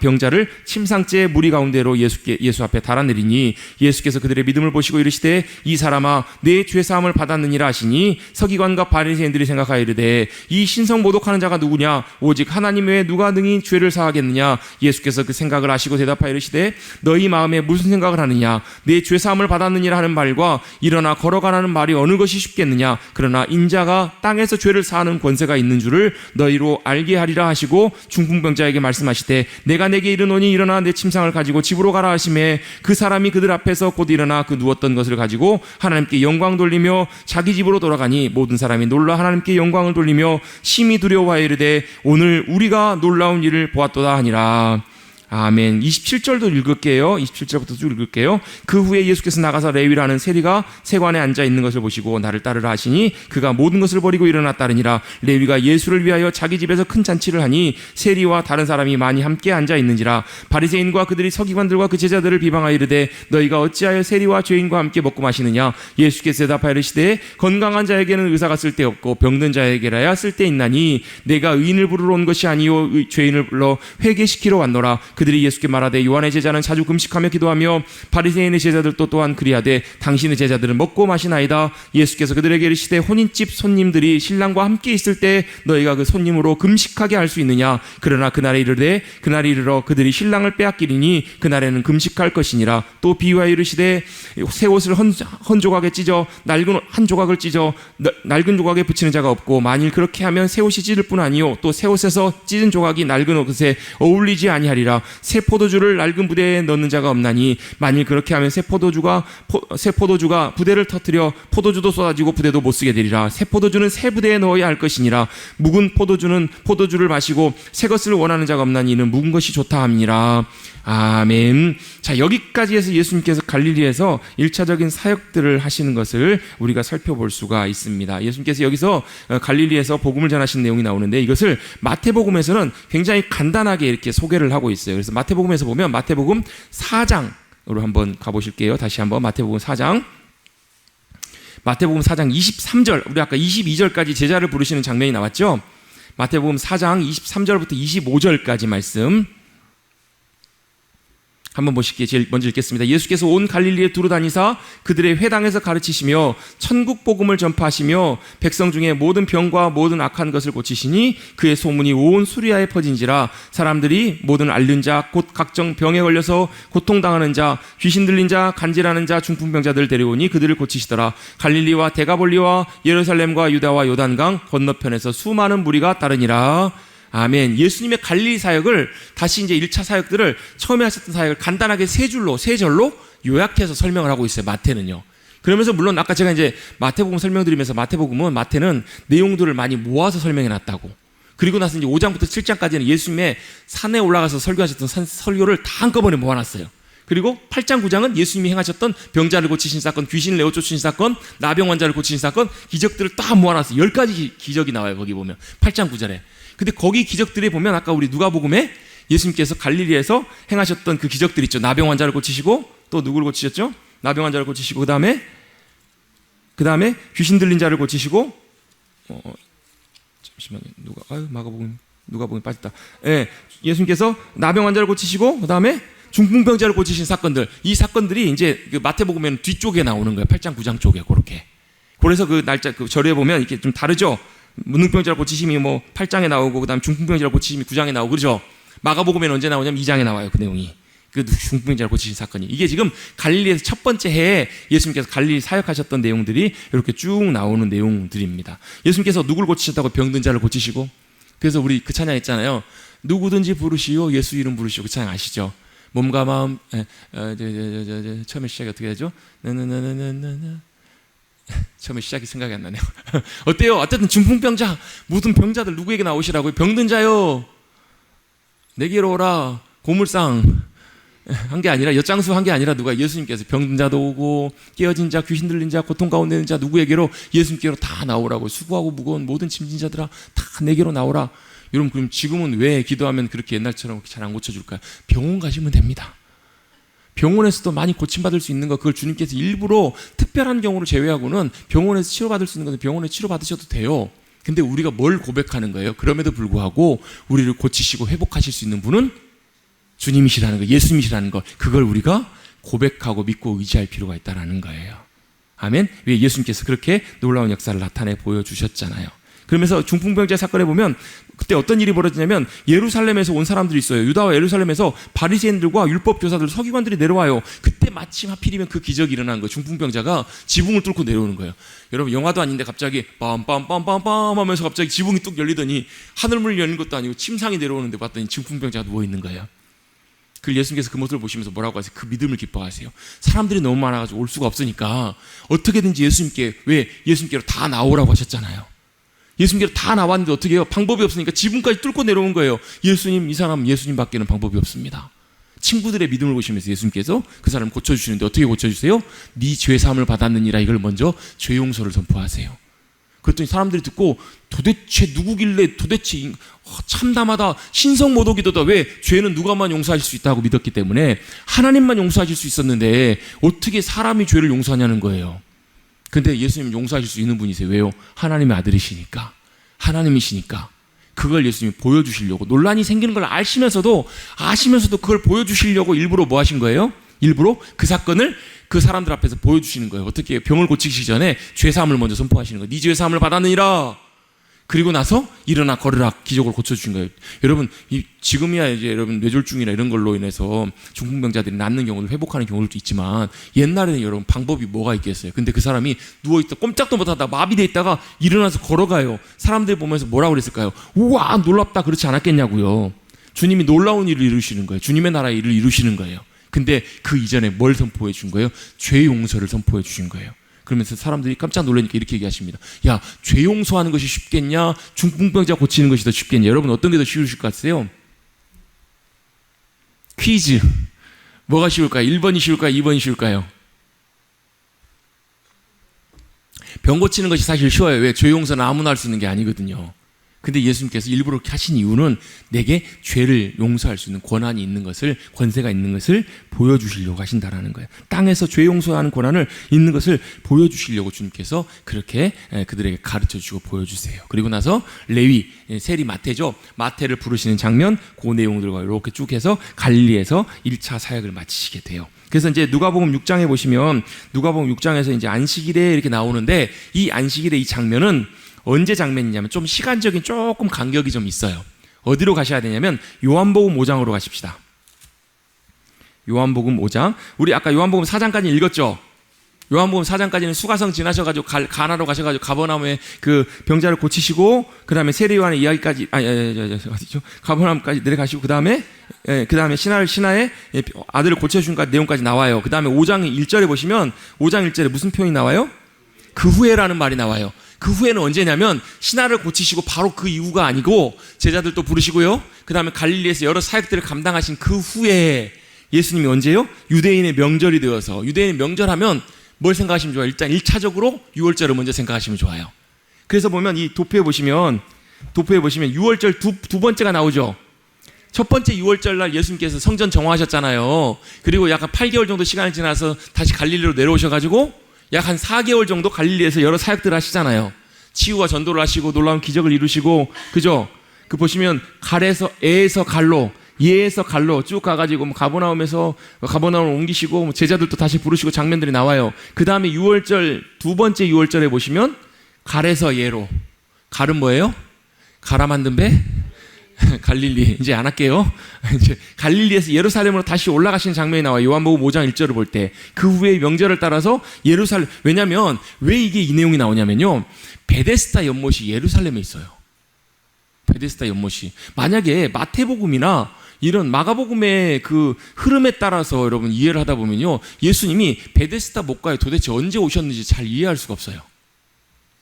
Speaker 1: 병자를 침상째 무리 가운데로 예수 앞에 달아내리니 예수께서 그들의 믿음을 보시고 이르시되 이 사람아 내 죄사함을 받았느니라 하시니 서기관과 바리새인들이 생각하여 이르되 이 신성 모독하는 자가 누구냐 오직 하나님 외에 누가 능히 죄를 사하겠느냐. 예수께서 그 생각을 아시고 대답하여 이르시되 너희 마음에 무슨 생각을 하느냐 내 죄사함을 받았느니라 하는 말과 일어나 걸어가라는 말이 어느 것이 쉽겠느냐. 그러나 인자가 땅에서 죄를 사하는 권세가 있는 줄을 너희로 알게 하리라 하시고 중풍병자에게 말씀하시되 내가 내게 이르노니 일어나 내 침상을 가지고 집으로 가라 하시매 그 사람이 그들 앞에서 곧 일어나 그 누웠던 것을 가지고 하나님께 영광 돌리며 자기 집으로 돌아가니 모든 사람이 놀라 하나님께 영광을 돌리며 심히 두려워하여 이르되 오늘 우리가 놀라운 일을 보았도다 하니라. 아멘. 27절도 읽을게요. 27절부터 쭉 읽을게요. 그 후에 예수께서 나가서 레위라는 세리가 세관에 앉아 있는 것을 보시고 나를 따르라 하시니 그가 모든 것을 버리고 일어나 따르니라. 레위가 예수를 위하여 자기 집에서 큰 잔치를 하니 세리와 다른 사람이 많이 함께 앉아 있는지라. 바리새인과 그들이 서기관들과 그 제자들을 비방하여 이르되 너희가 어찌하여 세리와 죄인과 함께 먹고 마시느냐. 예수께서 대답하여 이르시되 건강한 자에게는 의사가 쓸데없고 병든 자에게라야 쓸데있나니 내가 의인을 부르러 온 것이 아니요 죄인을 불러 회개시키러 왔노라. 그들이 예수께 말하되 요한의 제자는 자주 금식하며 기도하며 바리새인의 제자들도 또한 그리하되 당신의 제자들은 먹고 마시나이다. 예수께서 그들에게 이르시되 혼인집 손님들이 신랑과 함께 있을 때 너희가 그 손님으로 금식하게 할 수 있느냐. 그러나 그날에 이르러 그들이 신랑을 빼앗기리니 그날에는 금식할 것이니라. 또 비유하여 이르시되 새 옷을 한 조각에 찢어 낡은 조각에 붙이는 자가 없고 만일 그렇게 하면 새 옷이 찢을 뿐 아니요 또 새 옷에서 찢은 조각이 낡은 옷에 어울리지 아니하리라. 새 포도주를 낡은 부대에 넣는 자가 없나니 만일 그렇게 하면 새 포도주가 부대를 터뜨려 포도주도 쏟아지고 부대도 못 쓰게 되리라. 새 포도주는 새 부대에 넣어야 할 것이니라. 묵은 포도주는 포도주를 마시고 새 것을 원하는 자가 없나니 이는 묵은 것이 좋다 함이니라. 아멘. 자, 여기까지 해서 예수님께서 갈릴리에서 1차적인 사역들을 하시는 것을 우리가 살펴볼 수가 있습니다. 예수님께서 여기서 갈릴리에서 복음을 전하신 내용이 나오는데 이것을 마태복음에서는 굉장히 간단하게 이렇게 소개를 하고 있어요. 그래서 마태복음에서 보면 마태복음 4장으로 한번 가보실게요. 다시 한번 마태복음 4장 23절, 우리 아까 22절까지 제자를 부르시는 장면이 나왔죠. 마태복음 4장 23절부터 25절까지 말씀 한번 보실게요. 제일 먼저 읽겠습니다. 예수께서 온 갈릴리에 두루 다니사 그들의 회당에서 가르치시며 천국 복음을 전파하시며 백성 중에 모든 병과 모든 악한 것을 고치시니 그의 소문이 온 수리아에 퍼진지라. 사람들이 모든 앓는 자 곧 각종 병에 걸려서 고통당하는 자 귀신 들린 자 간질하는 자 중풍병자들 데려오니 그들을 고치시더라. 갈릴리와 데가볼리와 예루살렘과 유다와 요단강 건너편에서 수많은 무리가 따르니라. 아멘. 예수님의 갈릴리 사역을 다시 이제 1차 사역들을 처음에 하셨던 사역을 간단하게 세 절로 요약해서 설명을 하고 있어요. 마태는요. 그러면서 물론 아까 제가 이제 마태복음 설명드리면서 마태는 내용들을 많이 모아서 설명해 놨다고. 그리고 나서 이제 5장부터 7장까지는 예수님의 산에 올라가서 설교하셨던 설교를 다 한꺼번에 모아놨어요. 그리고 8장 9장은 예수님이 행하셨던 병자를 고치신 사건, 귀신을 내어 쫓으신 사건, 나병 환자를 고치신 사건, 기적들을 딱 모아놨어요. 10가지 기적이 나와요. 거기 보면 8장 9절에. 근데 거기 기적들에 보면 아까 우리 누가복음에 예수님께서 갈릴리에서 행하셨던 그 기적들 있죠. 나병 환자를 고치시고 또 누구를 고치셨죠? 나병 환자를 고치시고 그다음에 귀신 들린 자를 고치시고 잠시만요. 누가복음 빠졌다. 예, 예수님께서 나병 환자를 고치시고 그다음에 중풍병자를 고치신 사건들, 이 사건들이 이제 그 마태복음에는 뒤쪽에 나오는 거예요. 8장 9장 쪽에 그렇게. 그래서 그 날짜 그 절에 보면 이렇게 좀 다르죠. 문둥병자를 고치심이 뭐 8장에 나오고 그다음 중풍병자를 고치심이 9장에 나오고 그러죠. 마가복음에는 언제 나오냐면 2장에 나와요. 그 내용이. 그 중풍병자를 고치신 사건이. 이게 지금 갈릴리에서 첫 번째 해에 예수님께서 갈릴리 사역하셨던 내용들이 이렇게 쭉 나오는 내용들입니다. 예수님께서 누굴 고치셨다고? 병든 자를 고치시고. 그래서 우리 그 찬양 있잖아요. 누구든지 부르시오, 예수 이름 부르시오. 그 찬양 아시죠? 몸과 마음, 처음에 시작이 어떻게 되죠? 처음에 시작이 생각이 안 나네요. 어때요? 어쨌든 중풍병자, 모든 병자들 누구에게 나오시라고요? 병든 자요, 내게로 오라. 고물상 한 게 아니라, 엿장수 한 게 아니라 누가? 예수님께서 병든 자도 오고 깨어진 자, 귀신 들린 자, 고통 가운데 있는 자 누구에게로? 예수님께로 다 나오라고. 수고하고 무거운 모든 짐진 자들아 다 내게로 나오라. 여러분, 그럼 지금은 왜 기도하면 그렇게 옛날처럼 잘 안 고쳐줄까요? 병원 가시면 됩니다. 병원에서도 많이 고침받을 수 있는 거, 그걸 주님께서 일부러 특별한 경우를 제외하고는 병원에서 치료받을 수 있는 건데 병원에 치료받으셔도 돼요. 근데 우리가 뭘 고백하는 거예요? 그럼에도 불구하고 우리를 고치시고 회복하실 수 있는 분은 주님이시라는 거, 예수님이시라는 거, 그걸 우리가 고백하고 믿고 의지할 필요가 있다는 거예요. 아멘. 왜? 예수님께서 그렇게 놀라운 역사를 나타내 보여주셨잖아요. 그러면서 중풍병자 사건에 보면 그때 어떤 일이 벌어지냐면 예루살렘에서 온 사람들이 있어요. 유다와 예루살렘에서 바리새인들과 율법교사들, 서기관들이 내려와요. 그때 마침 하필이면 그 기적이 일어난 거예요. 중풍병자가 지붕을 뚫고 내려오는 거예요. 여러분, 영화도 아닌데 갑자기 빰빰빰빰빰 하면서 갑자기 지붕이 뚝 열리더니 하늘문이 열린 것도 아니고 침상이 내려오는데 봤더니 중풍병자가 누워있는 거예요. 그 예수님께서 그 모습을 보시면서 뭐라고 하세요? 그 믿음을 기뻐하세요. 사람들이 너무 많아가지고 올 수가 없으니까 어떻게든지 예수님께, 왜? 예수님께로 다 나오라고 하셨잖아요. 예수님께로 다 나왔는데 어떻게 해요? 방법이 없으니까 지붕까지 뚫고 내려온 거예요. 예수님, 이 사람 예수님밖에는 방법이 없습니다. 친구들의 믿음을 보시면서 예수님께서 그 사람을 고쳐주시는데 어떻게 고쳐주세요? 네 죄사함을 받았느니라, 이걸 먼저 죄 용서를 선포하세요. 그랬더니 사람들이 듣고 도대체 누구길래, 도대체 참담하다, 신성모독이도다. 왜? 죄는 누가만 용서하실 수 있다고 믿었기 때문에, 하나님만 용서하실 수 있었는데 어떻게 사람이 죄를 용서하냐는 거예요. 근데 예수님 용서하실 수 있는 분이세요. 왜요? 하나님의 아들이시니까, 하나님이시니까. 그걸 예수님이 보여주시려고, 논란이 생기는 걸 아시면서도 그걸 보여주시려고 일부러 뭐 하신 거예요? 일부러 그 사건을 그 사람들 앞에서 보여주시는 거예요. 어떻게 해요? 병을 고치기 전에 죄사함을 먼저 선포하시는 거예요. 네 죄사함을 받았느니라. 그리고 나서 일어나 걸으라, 기적을 고쳐주신 거예요. 여러분, 지금이야 이제 여러분 뇌졸중이나 이런 걸로 인해서 중풍병자들이 낫는 경우를 회복하는 경우도 있지만, 옛날에는 여러분 방법이 뭐가 있겠어요? 근데 그 사람이 누워있다 꼼짝도 못하다 마비돼 있다가 일어나서 걸어가요. 사람들이 보면서 뭐라고 그랬을까요? 우와, 놀랍다, 그렇지 않았겠냐고요. 주님이 놀라운 일을 이루시는 거예요. 주님의 나라의 일을 이루시는 거예요. 근데 그 이전에 뭘 선포해 준 거예요? 죄 용서를 선포해 주신 거예요. 그러면서 사람들이 깜짝 놀라니까 이렇게 얘기하십니다. 야, 죄 용서하는 것이 쉽겠냐? 중풍병자 고치는 것이 더 쉽겠냐? 여러분, 어떤 게 더 쉬우실 것 같으세요? 퀴즈. 뭐가 쉬울까요? 1번이 쉬울까요? 2번이 쉬울까요? 병 고치는 것이 사실 쉬워요. 왜? 죄 용서는 아무나 할 수 있는 게 아니거든요. 근데 예수님께서 일부러 그렇게 하신 이유는 내게 죄를 용서할 수 있는 권한이 있는 것을, 권세가 있는 것을 보여주시려고 하신다라는 거예요. 땅에서 죄 용서하는 권한을 있는 것을 보여주시려고 주님께서 그렇게 그들에게 가르쳐주시고 보여주세요. 그리고 나서 레위, 세리 마태죠. 마태를 부르시는 장면, 그 내용들과 이렇게 쭉 해서 갈릴리에서 1차 사역을 마치시게 돼요. 그래서 이제 누가복음 6장에 보시면, 누가복음 6장에서 이제 안식일에 이렇게 나오는데, 이 안식일의 이 장면은 언제 장면이냐면 좀 시간적인 조금 간격이 좀 있어요. 어디로 가셔야 되냐면 요한복음 5장으로 가십시다. 요한복음 5장. 우리 아까 요한복음 4장까지 읽었죠? 요한복음 4장까지는 수가성 지나셔가지고 가나로 가셔가지고 가버나움에 그 병자를 고치시고, 그 다음에 세례요한의 이야기까지, 어디죠? 가버나움까지 내려가시고, 그 다음에 신하의 아들을 고쳐주신 내용까지 나와요. 그 다음에 5장 1절에 보시면, 5장 1절에 무슨 표현이 나와요? 그 후에라는 말이 나와요. 그 후에는 언제냐면 신하를 고치시고 바로 그 이후가 아니고, 제자들도 부르시고요, 그 다음에 갈릴리에서 여러 사역들을 감당하신 그 후에 예수님이 언제요? 유대인의 명절이 되어서, 유대인의 명절하면 뭘 생각하시면 좋아요? 일단 1차적으로 유월절을 먼저 생각하시면 좋아요. 그래서 보면 이 도표에 보시면 6월절 두 번째가 나오죠. 첫 번째 6월절 날 예수님께서 성전 정화하셨잖아요. 그리고 약 8개월 정도 시간이 지나서 다시 갈릴리로 내려오셔가지고 약 한 4개월 정도 갈릴리에서 여러 사역들을 하시잖아요. 치유와 전도를 하시고 놀라운 기적을 이루시고, 그죠? 그 보시면 에에서 갈로, 예에서 갈로 쭉 가가지고 뭐 가버나움에서 가버나움을 옮기시고 뭐 제자들도 다시 부르시고 장면들이 나와요. 그 다음에 6월절, 두 번째 6월절에 보시면 갈에서 예로. 갈은 뭐예요? 갈아 만든 배? 갈릴리. 이제 안 할게요. 이제 갈릴리에서 예루살렘으로 다시 올라가시는 장면이 나와요. 요한복음 5장 1절을 볼 때. 그 후에 명절을 따라서 예루살렘, 왜냐면 왜 이게 이 내용이 나오냐면요. 베데스다 연못이 예루살렘에 있어요. 베데스다 연못이. 만약에 마태복음이나 이런 마가복음의 그 흐름에 따라서 여러분 이해를 하다 보면요. 예수님이 베데스다 못가에 도대체 언제 오셨는지 잘 이해할 수가 없어요.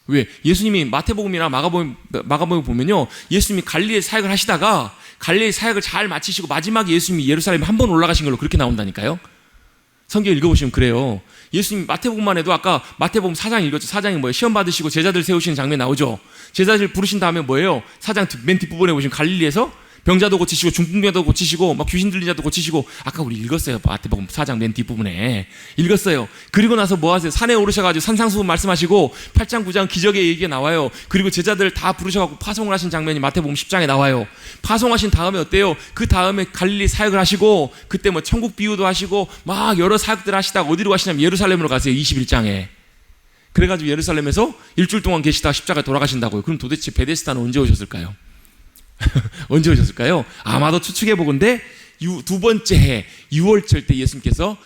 Speaker 1: 왜? 예수님이 마태복음이나 마가복음 보면요. 예수님이 갈릴리에 사역을 하시다가 갈릴리 사역을 잘 마치시고 마지막에 예수님이 예루살렘에 한 번 올라가신 걸로 그렇게 나온다니까요. 성경 읽어보시면 그래요. 예수님 마태복음만 해도 아까 마태복음 4장 읽었죠. 4장이 뭐예요? 시험 받으시고 제자들 세우시는 장면 나오죠. 제자들 부르신 다음에 뭐예요? 4장 맨 뒷부분에 보시면 갈릴리에서 병자도 고치시고 중풍병자도 고치시고 막 귀신 들린 자도 고치시고, 아까 우리 읽었어요. 마태복음 4장 맨 뒷부분에 읽었어요. 그리고 나서 뭐 하세요? 산에 오르셔가지고 산상수훈 말씀하시고 8장 9장 기적의 얘기가 나와요. 그리고 제자들 다 부르셔가지고 파송을 하신 장면이 마태복음 10장에 나와요. 파송하신 다음에 어때요? 그 다음에 갈릴리 사역을 하시고 그때 뭐 천국 비유도 하시고 막 여러 사역들 하시다가 어디로 가시냐면 예루살렘으로 가세요. 21장에. 그래가지고 예루살렘에서 일주일 동안 계시다가 십자가에 돌아가신다고요. 그럼 도대체 베데스다는 언제 오셨을까요? 언제 오셨을까요? 아마도 추측해보건데 두 번째 해 6월절 때 예수님께서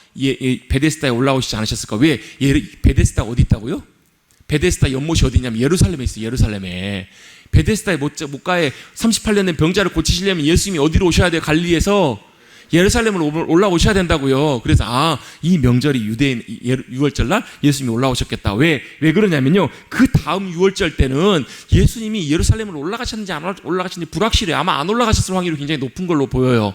Speaker 1: 베데스다에 올라오시지 않으셨을까? 왜? 베데스다가 어디 있다고요? 베데스다 연못이 어디 있냐면 예루살렘에 있어요. 예루살렘에. 베데스다의 못가에 38년 된 병자를 고치시려면 예수님이 어디로 오셔야 돼요? 갈릴리에서 예루살렘으로 올라오셔야 된다고요. 그래서 이 명절이 유대인 6월절 날 예수님이 올라오셨겠다. 왜 그러냐면요. 그 다음 6월절 때는 예수님이 예루살렘으로 올라가셨는지 안 올라가셨는지 불확실해요. 아마 안 올라가셨을 확률이 굉장히 높은 걸로 보여요.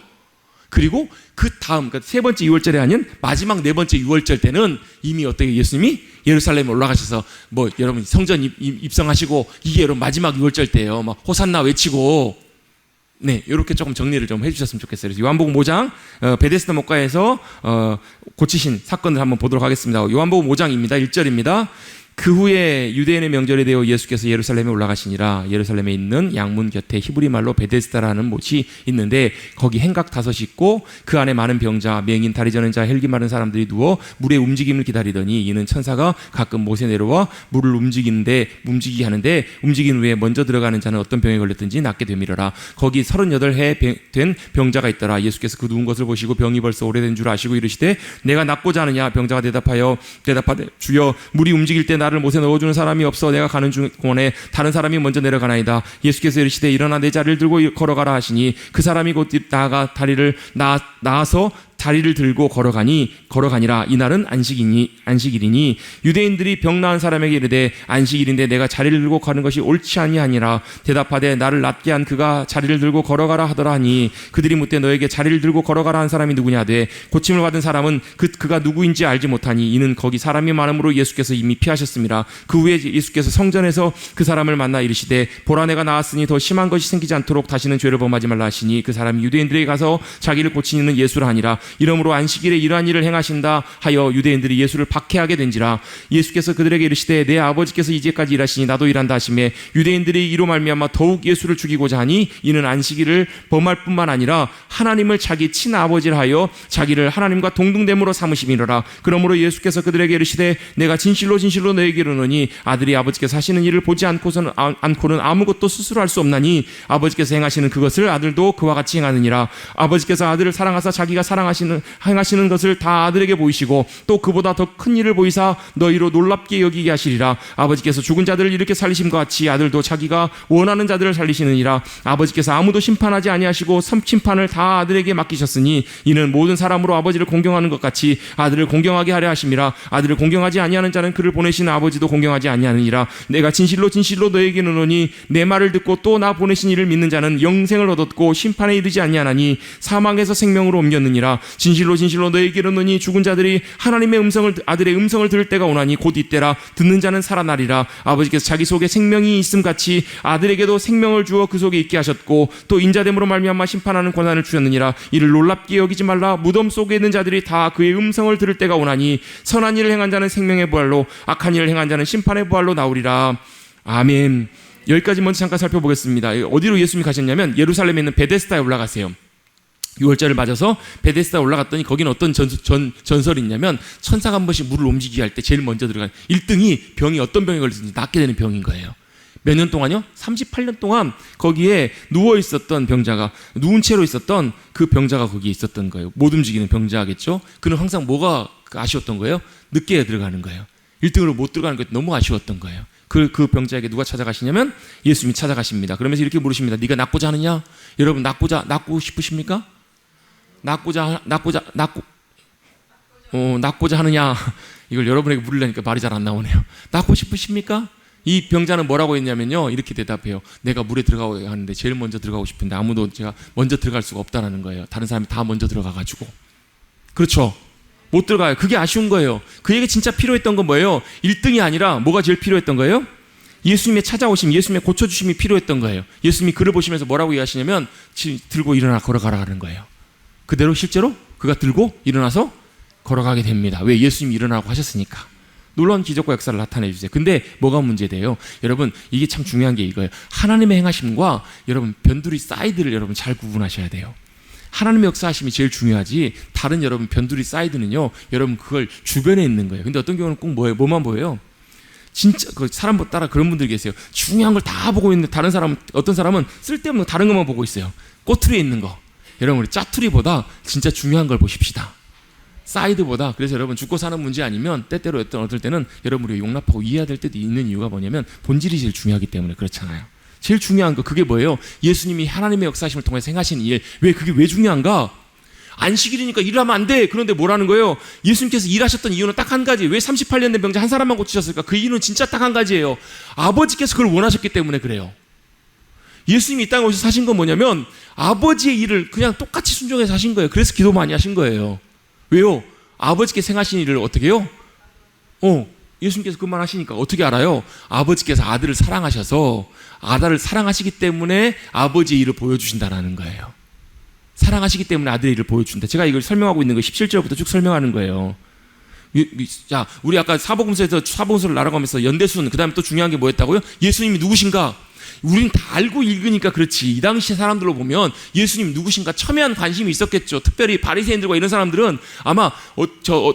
Speaker 1: 그리고 그 다음, 그러니까 세 번째 6월절이 아닌 마지막 네 번째 6월절 때는 이미 어떻게 예수님이 예루살렘에 올라가셔서 뭐 여러분 성전 입성하시고 이게 여러분 마지막 6월절 때예요. 막 호산나 외치고. 네, 이렇게 조금 정리를 좀 해주셨으면 좋겠어요. 그래서 요한복음 5장 베데스다 못가에서 고치신 사건을 한번 보도록 하겠습니다. 요한복음 5장입니다. 1절입니다. 그 후에 유대인의 명절에 대어 예수께서 예루살렘에 올라가시니라. 예루살렘에 있는 양문 곁에 히브리 말로 베데스다라는 못이 있는데 거기 행각 5이 있고 그 안에 많은 병자, 맹인, 다리 저는 자, 헬기 마른 사람들이 누워 물의 움직임을 기다리더니 이는 천사가 가끔 못에 내려와 물을 움직이게 하는데 움직인 후에 먼저 들어가는 자는 어떤 병에 걸렸든지 낫게 되밀어라. 거기 38해 된 병자가 있더라. 예수께서 그 누운 것을 보시고 병이 벌써 오래된 줄 아시고 이르시되 내가 낫고자 하느냐? 병자가 대답하되 주여 물이 움직일 때 나를 못에 넣어주는 사람이 없어 내가 가는 동안에 다른 사람이 먼저 내려가나이다. 예수께서 이르시되 일어나 내 자리를 들고 걸어가라 하시니 그 사람이 곧 나아가 다리를 나아서 다리를 들고 걸어가니라. 이날은 안식일이니 유대인들이 병 나은 사람에게 이르되 안식일인데 내가 자리를 들고 가는 것이 옳지 아니하니라. 대답하되 나를 낫게 한 그가 자리를 들고 걸어가라 하더라 하니 그들이 묻되 너에게 자리를 들고 걸어가라 한 사람이 누구냐 하되 고침을 받은 사람은 그가 누구인지 알지 못하니 이는 거기 사람이 많음으로 예수께서 이미 피하셨습니다. 그 후에 예수께서 성전에서 그 사람을 만나 이르시되 보라 내가 나았으니 더 심한 것이 생기지 않도록 다시는 죄를 범하지 말라 하시니 그 사람이 유대인들에게 가서 자기를 고치는 예수라 하니라. 이러므로 안식일에 이러한 일을 행하신다 하여 유대인들이 예수를 박해하게 된지라. 예수께서 그들에게 이르시되 내 아버지께서 이제까지 일하시니 나도 일한다 하시매 유대인들이 이로 말미암아 더욱 예수를 죽이고자 하니 이는 안식일을 범할 뿐만 아니라 하나님을 자기 친아버지라 하여 자기를 하나님과 동등됨으로 삼으심이로라. 그러므로 예수께서 그들에게 이르시되 내가 진실로 너에게 이르노니 아들이 아버지께서 하시는 일을 보지 않고는 아무것도 스스로 할 수 없나니 아버지께서 행하시는 그것을 아들도 그와 같이 행하느니라. 아버지께서 아들을 사랑하사 자기가 행하시는 것을 다 아들에게 보이시고 또 그보다 더 큰 일을 보이사 너희로 놀랍게 여기게 하시리라. 아버지께서 죽은 자들을 이렇게 살리심과 같이 아들도 자기가 원하는 자들을 살리시느니라. 아버지께서 아무도 심판하지 아니하시고 심판을 다 아들에게 맡기셨으니 이는 모든 사람으로 아버지를 공경하는 것 같이 아들을 공경하게 하려 하심이라. 아들을 공경하지 아니하는 자는 그를 보내신 아버지도 공경하지 아니하느니라. 내가 진실로 너에게 이르노니 내 말을 듣고 또 나 보내신 이를 믿는 자는 영생을 얻었고 심판에 이르지 아니하나니 사망에서 생명으로 옮겼느니라. 진실로 너에게 이르노니 죽은 자들이 아들의 음성을 들을 때가 오나니 곧 이때라. 듣는 자는 살아나리라. 아버지께서 자기 속에 생명이 있음 같이 아들에게도 생명을 주어 그 속에 있게 하셨고 또 인자됨으로 말미암아 심판하는 권한을 주셨느니라. 이를 놀랍게 여기지 말라. 무덤 속에 있는 자들이 다 그의 음성을 들을 때가 오나니 선한 일을 행한 자는 생명의 부활로 악한 일을 행한 자는 심판의 부활로 나오리라. 아멘. 여기까지 먼저 잠깐 살펴보겠습니다. 어디로 예수님이 가셨냐면 예루살렘에 있는 베데스다에 올라가세요. 6월절을 맞아서 베데스다 올라갔더니 거기는 어떤 전설이 있냐면 천사가 한 번씩 물을 움직이게 할 때 제일 먼저 들어간 1등이 병이 어떤 병에 걸리든지 낫게 되는 병인 거예요. 몇 년 동안요? 38년 동안 거기에 누워 있었던 병자가, 누운 채로 있었던 그 병자가 거기에 있었던 거예요. 못 움직이는 병자겠죠. 그는 항상 뭐가 아쉬웠던 거예요? 늦게 들어가는 거예요. 1등으로 못 들어가는 게 너무 아쉬웠던 거예요. 그 병자에게 누가 찾아가시냐면 예수님이 찾아가십니다. 그러면서 이렇게 물으십니다. 네가 낫고자 하느냐? 여러분 낫고 싶으십니까? 낫고자 하느냐? 이걸 여러분에게 물으려니까 말이 잘 안 나오네요. 낫고 싶으십니까? 이 병자는 뭐라고 했냐면요, 이렇게 대답해요. 내가 물에 들어가야 하는데 제일 먼저 들어가고 싶은데 아무도 제가 먼저 들어갈 수가 없다는 거예요. 다른 사람이 다 먼저 들어가가지고. 그렇죠? 못 들어가요. 그게 아쉬운 거예요. 그에게 진짜 필요했던 건 뭐예요? 1등이 아니라 뭐가 제일 필요했던 거예요? 예수님의 찾아오심, 예수님의 고쳐주심이 필요했던 거예요. 예수님이 그를 보시면서 뭐라고 얘기하시냐면 들고 일어나 걸어가라는 거예요. 그대로 실제로 그가 들고 일어나서 걸어가게 됩니다. 왜? 예수님이 일어나라고 하셨으니까. 놀라운 기적과 역사를 나타내 주세요. 근데 뭐가 문제돼요? 여러분, 이게 참 중요한 게 이거예요. 하나님의 행하심과 여러분 변두리 사이드를 여러분 잘 구분하셔야 돼요. 하나님의 역사하심이 제일 중요하지, 다른 여러분 변두리 사이드는요, 여러분 그걸 주변에 있는 거예요. 근데 어떤 경우는 꼭 뭐만 보여요? 진짜 그 사람 따라 그런 분들 계세요. 중요한 걸 다 보고 있는데 다른 사람은, 어떤 사람은 쓸데없는 다른 것만 보고 있어요. 꼬투리에 있는 거. 여러분, 우리 짜투리보다 진짜 중요한 걸 보십시다. 사이드보다. 그래서 여러분, 죽고 사는 문제 아니면 때때로 어떨 때는 여러분 우리가 용납하고 이해해야 될 때도 있는 이유가 뭐냐면 본질이 제일 중요하기 때문에 그렇잖아요. 제일 중요한 거 그게 뭐예요? 예수님이 하나님의 역사심을 통해서 행하신 일. 그게 왜 중요한가? 안식일이니까 일하면 안 돼. 그런데 뭐라는 거예요? 예수님께서 일하셨던 이유는 딱 한 가지. 왜 38년 된 병자 한 사람만 고치셨을까? 그 이유는 진짜 딱 한 가지예요. 아버지께서 그걸 원하셨기 때문에 그래요. 예수님이 이 땅에 오셔서 사신 건 뭐냐면 아버지의 일을 그냥 똑같이 순종해서 하신 거예요. 그래서 기도 많이 하신 거예요. 왜요? 아버지께서 행하신 일을 어떻게 해요? 예수님께서 그만 하시니까 어떻게 알아요? 아버지께서 아들을 사랑하셔서 아들을 사랑하시기 때문에 아버지의 일을 보여주신다는 거예요. 사랑하시기 때문에 아들의 일을 보여준다. 제가 이걸 설명하고 있는 거 17절부터 쭉 설명하는 거예요. 자, 우리 아까 사복음서를 날아가면서 연대순, 그 다음에 또 중요한 게 뭐였다고요? 예수님이 누구신가? 우린 다 알고 읽으니까 그렇지. 이 당시 사람들로 보면 예수님 누구신가 첨예한 관심이 있었겠죠. 특별히 바리새인들과 이런 사람들은 아마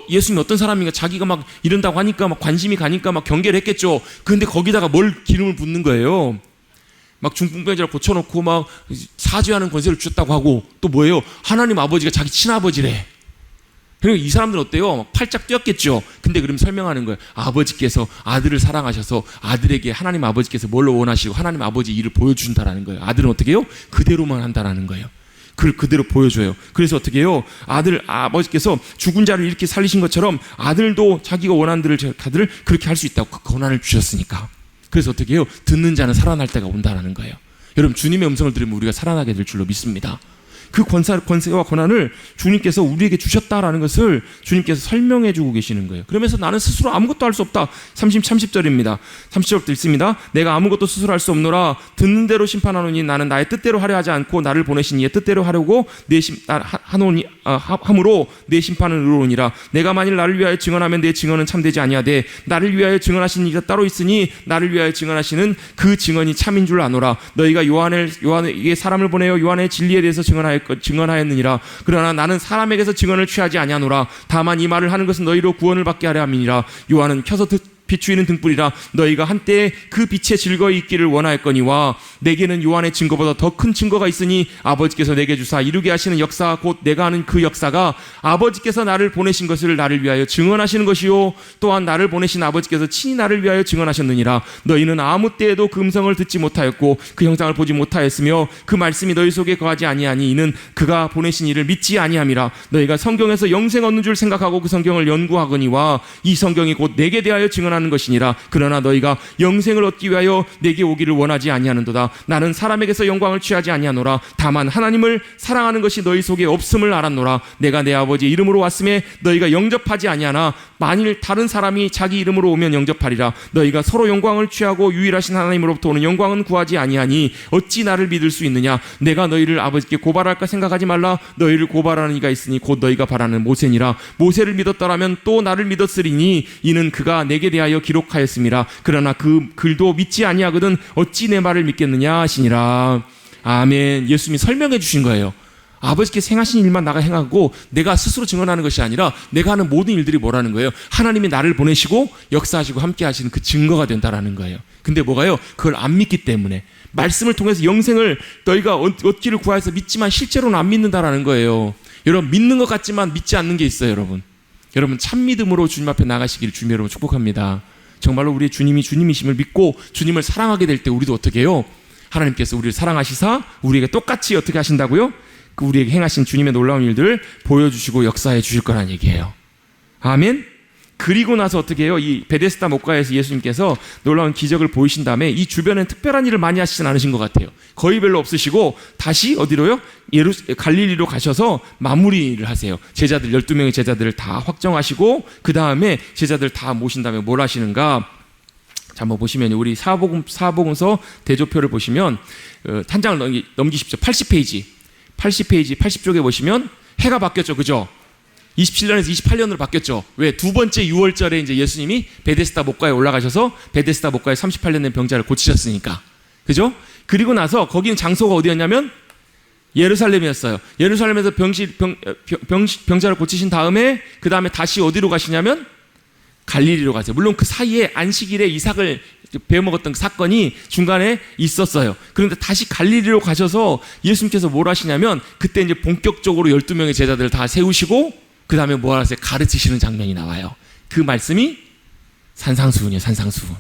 Speaker 1: 예수님 어떤 사람인가 자기가 막 이런다고 하니까 막 관심이 가니까 막 경계를 했겠죠. 그런데 거기다가 뭘 기름을 붓는 거예요. 막 중풍병자를 고쳐놓고 막 사죄하는 권세를 주셨다고 하고, 또 뭐예요? 하나님 아버지가 자기 친아버지래. 그리고 이 사람들은 어때요? 막 팔짝 뛰었겠죠. 근데 그럼 설명하는 거예요. 아버지께서 아들을 사랑하셔서 아들에게 하나님 아버지께서 뭘 원하시고 하나님 아버지 일을 보여준다라는 거예요. 아들은 어떻게 해요? 그대로만 한다라는 거예요. 그걸 그대로 보여줘요. 그래서 어떻게 해요? 아버지께서 죽은 자를 이렇게 살리신 것처럼 아들도 자기가 원하는 다들 그렇게 할 수 있다고 그 권한을 주셨으니까. 그래서 어떻게 해요? 듣는 자는 살아날 때가 온다라는 거예요. 여러분, 주님의 음성을 들으면 우리가 살아나게 될 줄로 믿습니다. 그 권세와 권한을 주님께서 우리에게 주셨다라는 것을 주님께서 설명해 주고 계시는 거예요. 그러면서 나는 스스로 아무것도 할 수 없다. 30절입니다. 30절부터 읽습니다. 내가 아무것도 스스로 할 수 없노라. 듣는 대로 심판하노니 나는 나의 뜻대로 하려 하지 않고 나를 보내신 이의 뜻대로 하려고 함으로 내 심판은 의로우니라. 내가 만일 나를 위하여 증언하면 내 증언은 참되지 아니하되 나를 위하여 증언하시는 이가 따로 있으니 나를 위하여 증언하시는 그 증언이 참인 줄 아노라. 너희가 요한에게 사람을 보내어 요한의 진리에 대해서 증언하였느니라. 그러나 나는 사람에게서 증언을 취하지 아니하노라. 다만 이 말을 하는 것은 너희로 구원을 받게 하려 함이니라. 요한은 켜서 비추이는 등불이라. 너희가 한때 그 빛에 즐거이 있기를 원하였거니와 내게는 요한의 증거보다 더 큰 증거가 있으니 아버지께서 내게 주사 이루게 하시는 역사 곧 내가 하는 그 역사가 아버지께서 나를 보내신 것을 나를 위하여 증언하시는 것이요 또한 나를 보내신 아버지께서 친히 나를 위하여 증언하셨느니라. 너희는 아무 때에도 그 음성을 듣지 못하였고 그 형상을 보지 못하였으며 그 말씀이 너희 속에 거하지 아니하니 이는 그가 보내신 이를 믿지 아니함이라. 너희가 성경에서 영생 얻는 줄 생각하고 그 성경을 연구하거니와 이 성경이 곧 내게 대하여 증언하는 것이니라. 그러나 너희가 영생을 얻기 위하여 내게 오기를 원하지 아니하는도다. 나는 사람에게서 영광을 취하지 아니하노라. 다만 하나님을 사랑하는 것이 너희 속에 없음을 알았노라. 내가 내 아버지 이름으로 왔음에 너희가 영접하지 아니하나 만일 다른 사람이 자기 이름으로 오면 영접하리라. 너희가 서로 영광을 취하고 유일하신 하나님으로부터 오는 영광은 구하지 아니하니 어찌 나를 믿을 수 있느냐. 내가 너희를 아버지께 고발할까 생각하지 말라. 너희를 고발하는 이가 있으니 곧 너희가 바라는 모세니라. 모세를 믿었더라면 또 나를 믿었으리니 이는 그가 내게 대하여 기록하였음이라. 그러나 그 글도 믿지 아니하거든 어찌 내 말을 믿겠느냐 하시니라. 아멘. 예수님이 설명해 주신 거예요. 아버지께서 행하신 일만 나가 행하고 내가 스스로 증언하는 것이 아니라 내가 하는 모든 일들이 뭐라는 거예요? 하나님이 나를 보내시고 역사하시고 함께 하시는 그 증거가 된다라는 거예요. 근데 뭐가요? 그걸 안 믿기 때문에 말씀을 통해서 영생을 너희가 얻기를 구하여서 믿지만 실제로는 안 믿는다라는 거예요. 여러분 믿는 것 같지만 믿지 않는 게 있어요. 여러분 참 믿음으로 주님 앞에 나가시기를 주님 여러분 축복합니다. 정말로 우리의 주님이 주님이심을 믿고 주님을 사랑하게 될 때 우리도 어떻게 해요? 하나님께서 우리를 사랑하시사 우리에게 똑같이 어떻게 하신다고요? 그 우리에게 행하신 주님의 놀라운 일들을 보여주시고 역사해 주실 거란 얘기예요. 아멘. 그리고 나서 어떻게 해요? 이 베데스다 목가에서 예수님께서 놀라운 기적을 보이신 다음에 이 주변엔 특별한 일을 많이 하시진 않으신 것 같아요. 거의 별로 없으시고 다시 어디로요? 갈릴리로 가셔서 마무리를 하세요. 제자들 12명의 제자들을 다 확정하시고 그 다음에 제자들 다 모신 다음에 뭘 하시는가? 자, 한번 보시면 우리 사복음서 대조표를 보시면 한 장을 넘기십시오. 80페이지 80쪽에 보시면 해가 바뀌었죠. 그죠? 27년에서 28년으로 바뀌었죠. 왜? 두 번째 6월절에 이제 예수님이 베데스다 목가에 올라가셔서 베데스다 목가에 38년 된 병자를 고치셨으니까. 그죠? 그리고 나서 거기는 장소가 어디였냐면 예루살렘이었어요. 예루살렘에서 병자를 고치신 다음에 그 다음에 다시 어디로 가시냐면 갈릴리로 가세요. 물론 그 사이에 안식일에 이삭을 베어먹었던 그 사건이 중간에 있었어요. 그런데 다시 갈릴리로 가셔서 예수님께서 뭘 하시냐면 그때 이제 본격적으로 12명의 제자들을 다 세우시고 그 다음에 뭐 하세요? 가르치시는 장면이 나와요. 그 말씀이 산상수훈이에요. 산상수훈.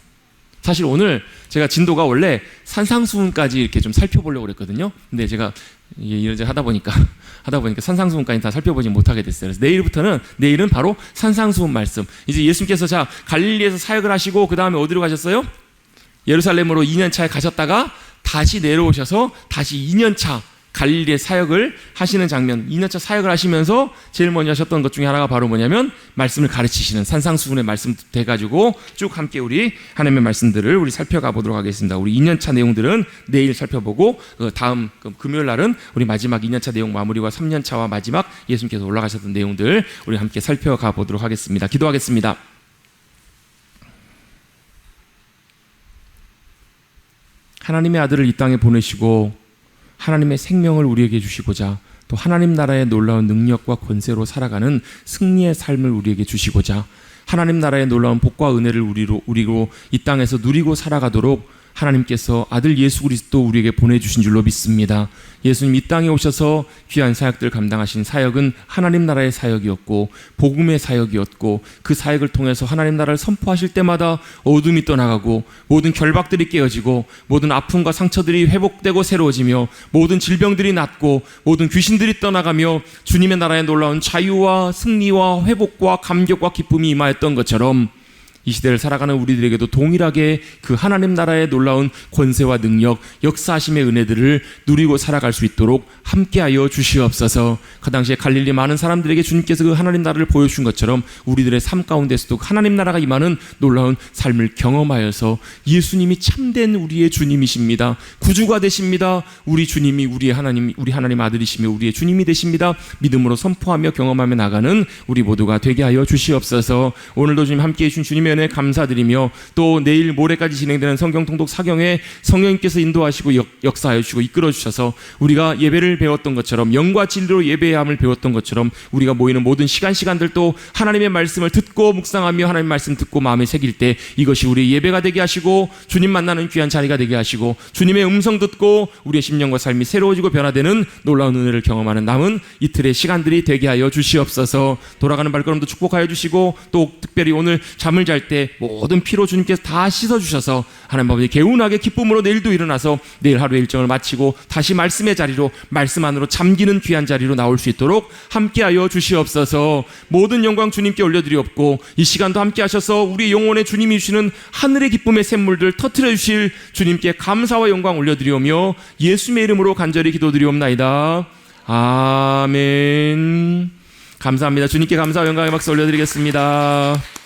Speaker 1: 사실 오늘 제가 진도가 원래 산상수훈까지 이렇게 좀 살펴보려고 그랬거든요. 근데 제가 이런저런 하다 보니까 산상수훈까지 다 살펴보지 못하게 됐어요. 그래서 내일은 바로 산상수훈 말씀. 이제 예수님께서 자 갈릴리에서 사역을 하시고 그 다음에 어디로 가셨어요? 예루살렘으로 2년차에 가셨다가 다시 내려오셔서 다시 2년차 갈릴리의 사역을 하시는 장면. 2년차 사역을 하시면서 제일 먼저 하셨던 것 중에 하나가 바로 뭐냐면 말씀을 가르치시는 산상수훈의 말씀 돼가지고 쭉 함께 우리 하나님의 말씀들을 우리 살펴가 보도록 하겠습니다. 우리 2년차 내용들은 내일 살펴보고 다음 금요일 날은 우리 마지막 2년차 내용 마무리와 3년차와 마지막 예수님께서 올라가셨던 내용들 우리 함께 살펴가 보도록 하겠습니다. 기도하겠습니다. 하나님의 아들을 이 땅에 보내시고 하나님의 생명을 우리에게 주시고자 또 하나님 나라의 놀라운 능력과 권세로 살아가는 승리의 삶을 우리에게 주시고자 하나님 나라의 놀라운 복과 은혜를 우리로 이 땅에서 누리고 살아가도록 하나님께서 아들 예수 그리스도 우리에게 보내주신 줄로 믿습니다. 예수님 이 땅에 오셔서 귀한 사역들을 감당하신 사역은 하나님 나라의 사역이었고 복음의 사역이었고 그 사역을 통해서 하나님 나라를 선포하실 때마다 어둠이 떠나가고 모든 결박들이 깨어지고 모든 아픔과 상처들이 회복되고 새로워지며 모든 질병들이 낫고 모든 귀신들이 떠나가며 주님의 나라의 놀라운 자유와 승리와 회복과 감격과 기쁨이 임하였던 것처럼 이 시대를 살아가는 우리들에게도 동일하게 그 하나님 나라의 놀라운 권세와 능력, 역사하심의 은혜들을 누리고 살아갈 수 있도록 함께하여 주시옵소서. 그 당시에 갈릴리 많은 사람들에게 주님께서 그 하나님 나라를 보여주신 것처럼 우리들의 삶 가운데서도 하나님 나라가 임하는 놀라운 삶을 경험하여서 예수님이 참된 우리의 주님이십니다. 구주가 되십니다. 우리 주님이 우리 하나님 아들이시며 우리의 주님이 되십니다. 믿음으로 선포하며 경험하며 나가는 우리 모두가 되게 하여 주시옵소서. 오늘도 주님 함께해 주신 주님의 은혜 감사드리며 또 내일 모레까지 진행되는 성경 통독 사경에 성령님께서 인도하시고 역사하여 주시고 이끌어 주셔서 우리가 예배를 배웠던 것처럼 영과 진리로 예배해야 함을 배웠던 것처럼 우리가 모이는 모든 시간들도 하나님의 말씀을 듣고 묵상하며 하나님의 말씀 듣고 마음에 새길 때 이것이 우리의 예배가 되게 하시고 주님 만나는 귀한 자리가 되게 하시고 주님의 음성 듣고 우리의 심령과 삶이 새로워지고 변화되는 놀라운 은혜를 경험하는 남은 이틀의 시간들이 되게 하여 주시옵소서. 돌아가는 발걸음도 축복하여 주시고 또 특별히 오늘 잠을 잘 준비할 때 모든 피로 주님께서 다 씻어주셔서 하나님 아버지 개운하게 기쁨으로 내일도 일어나서 내일 하루 일정을 마치고 다시 말씀의 자리로 말씀 안으로 잠기는 귀한 자리로 나올 수 있도록 함께하여 주시옵소서. 모든 영광 주님께 올려드리옵고 이 시간도 함께하셔서 우리 영혼의 주님이 주시는 하늘의 기쁨의 샘물들 터뜨려 주실 주님께 감사와 영광 올려드리오며 예수님의 이름으로 간절히 기도드리옵나이다. 아멘. 감사합니다. 주님께 감사와 영광의 박수 올려드리겠습니다.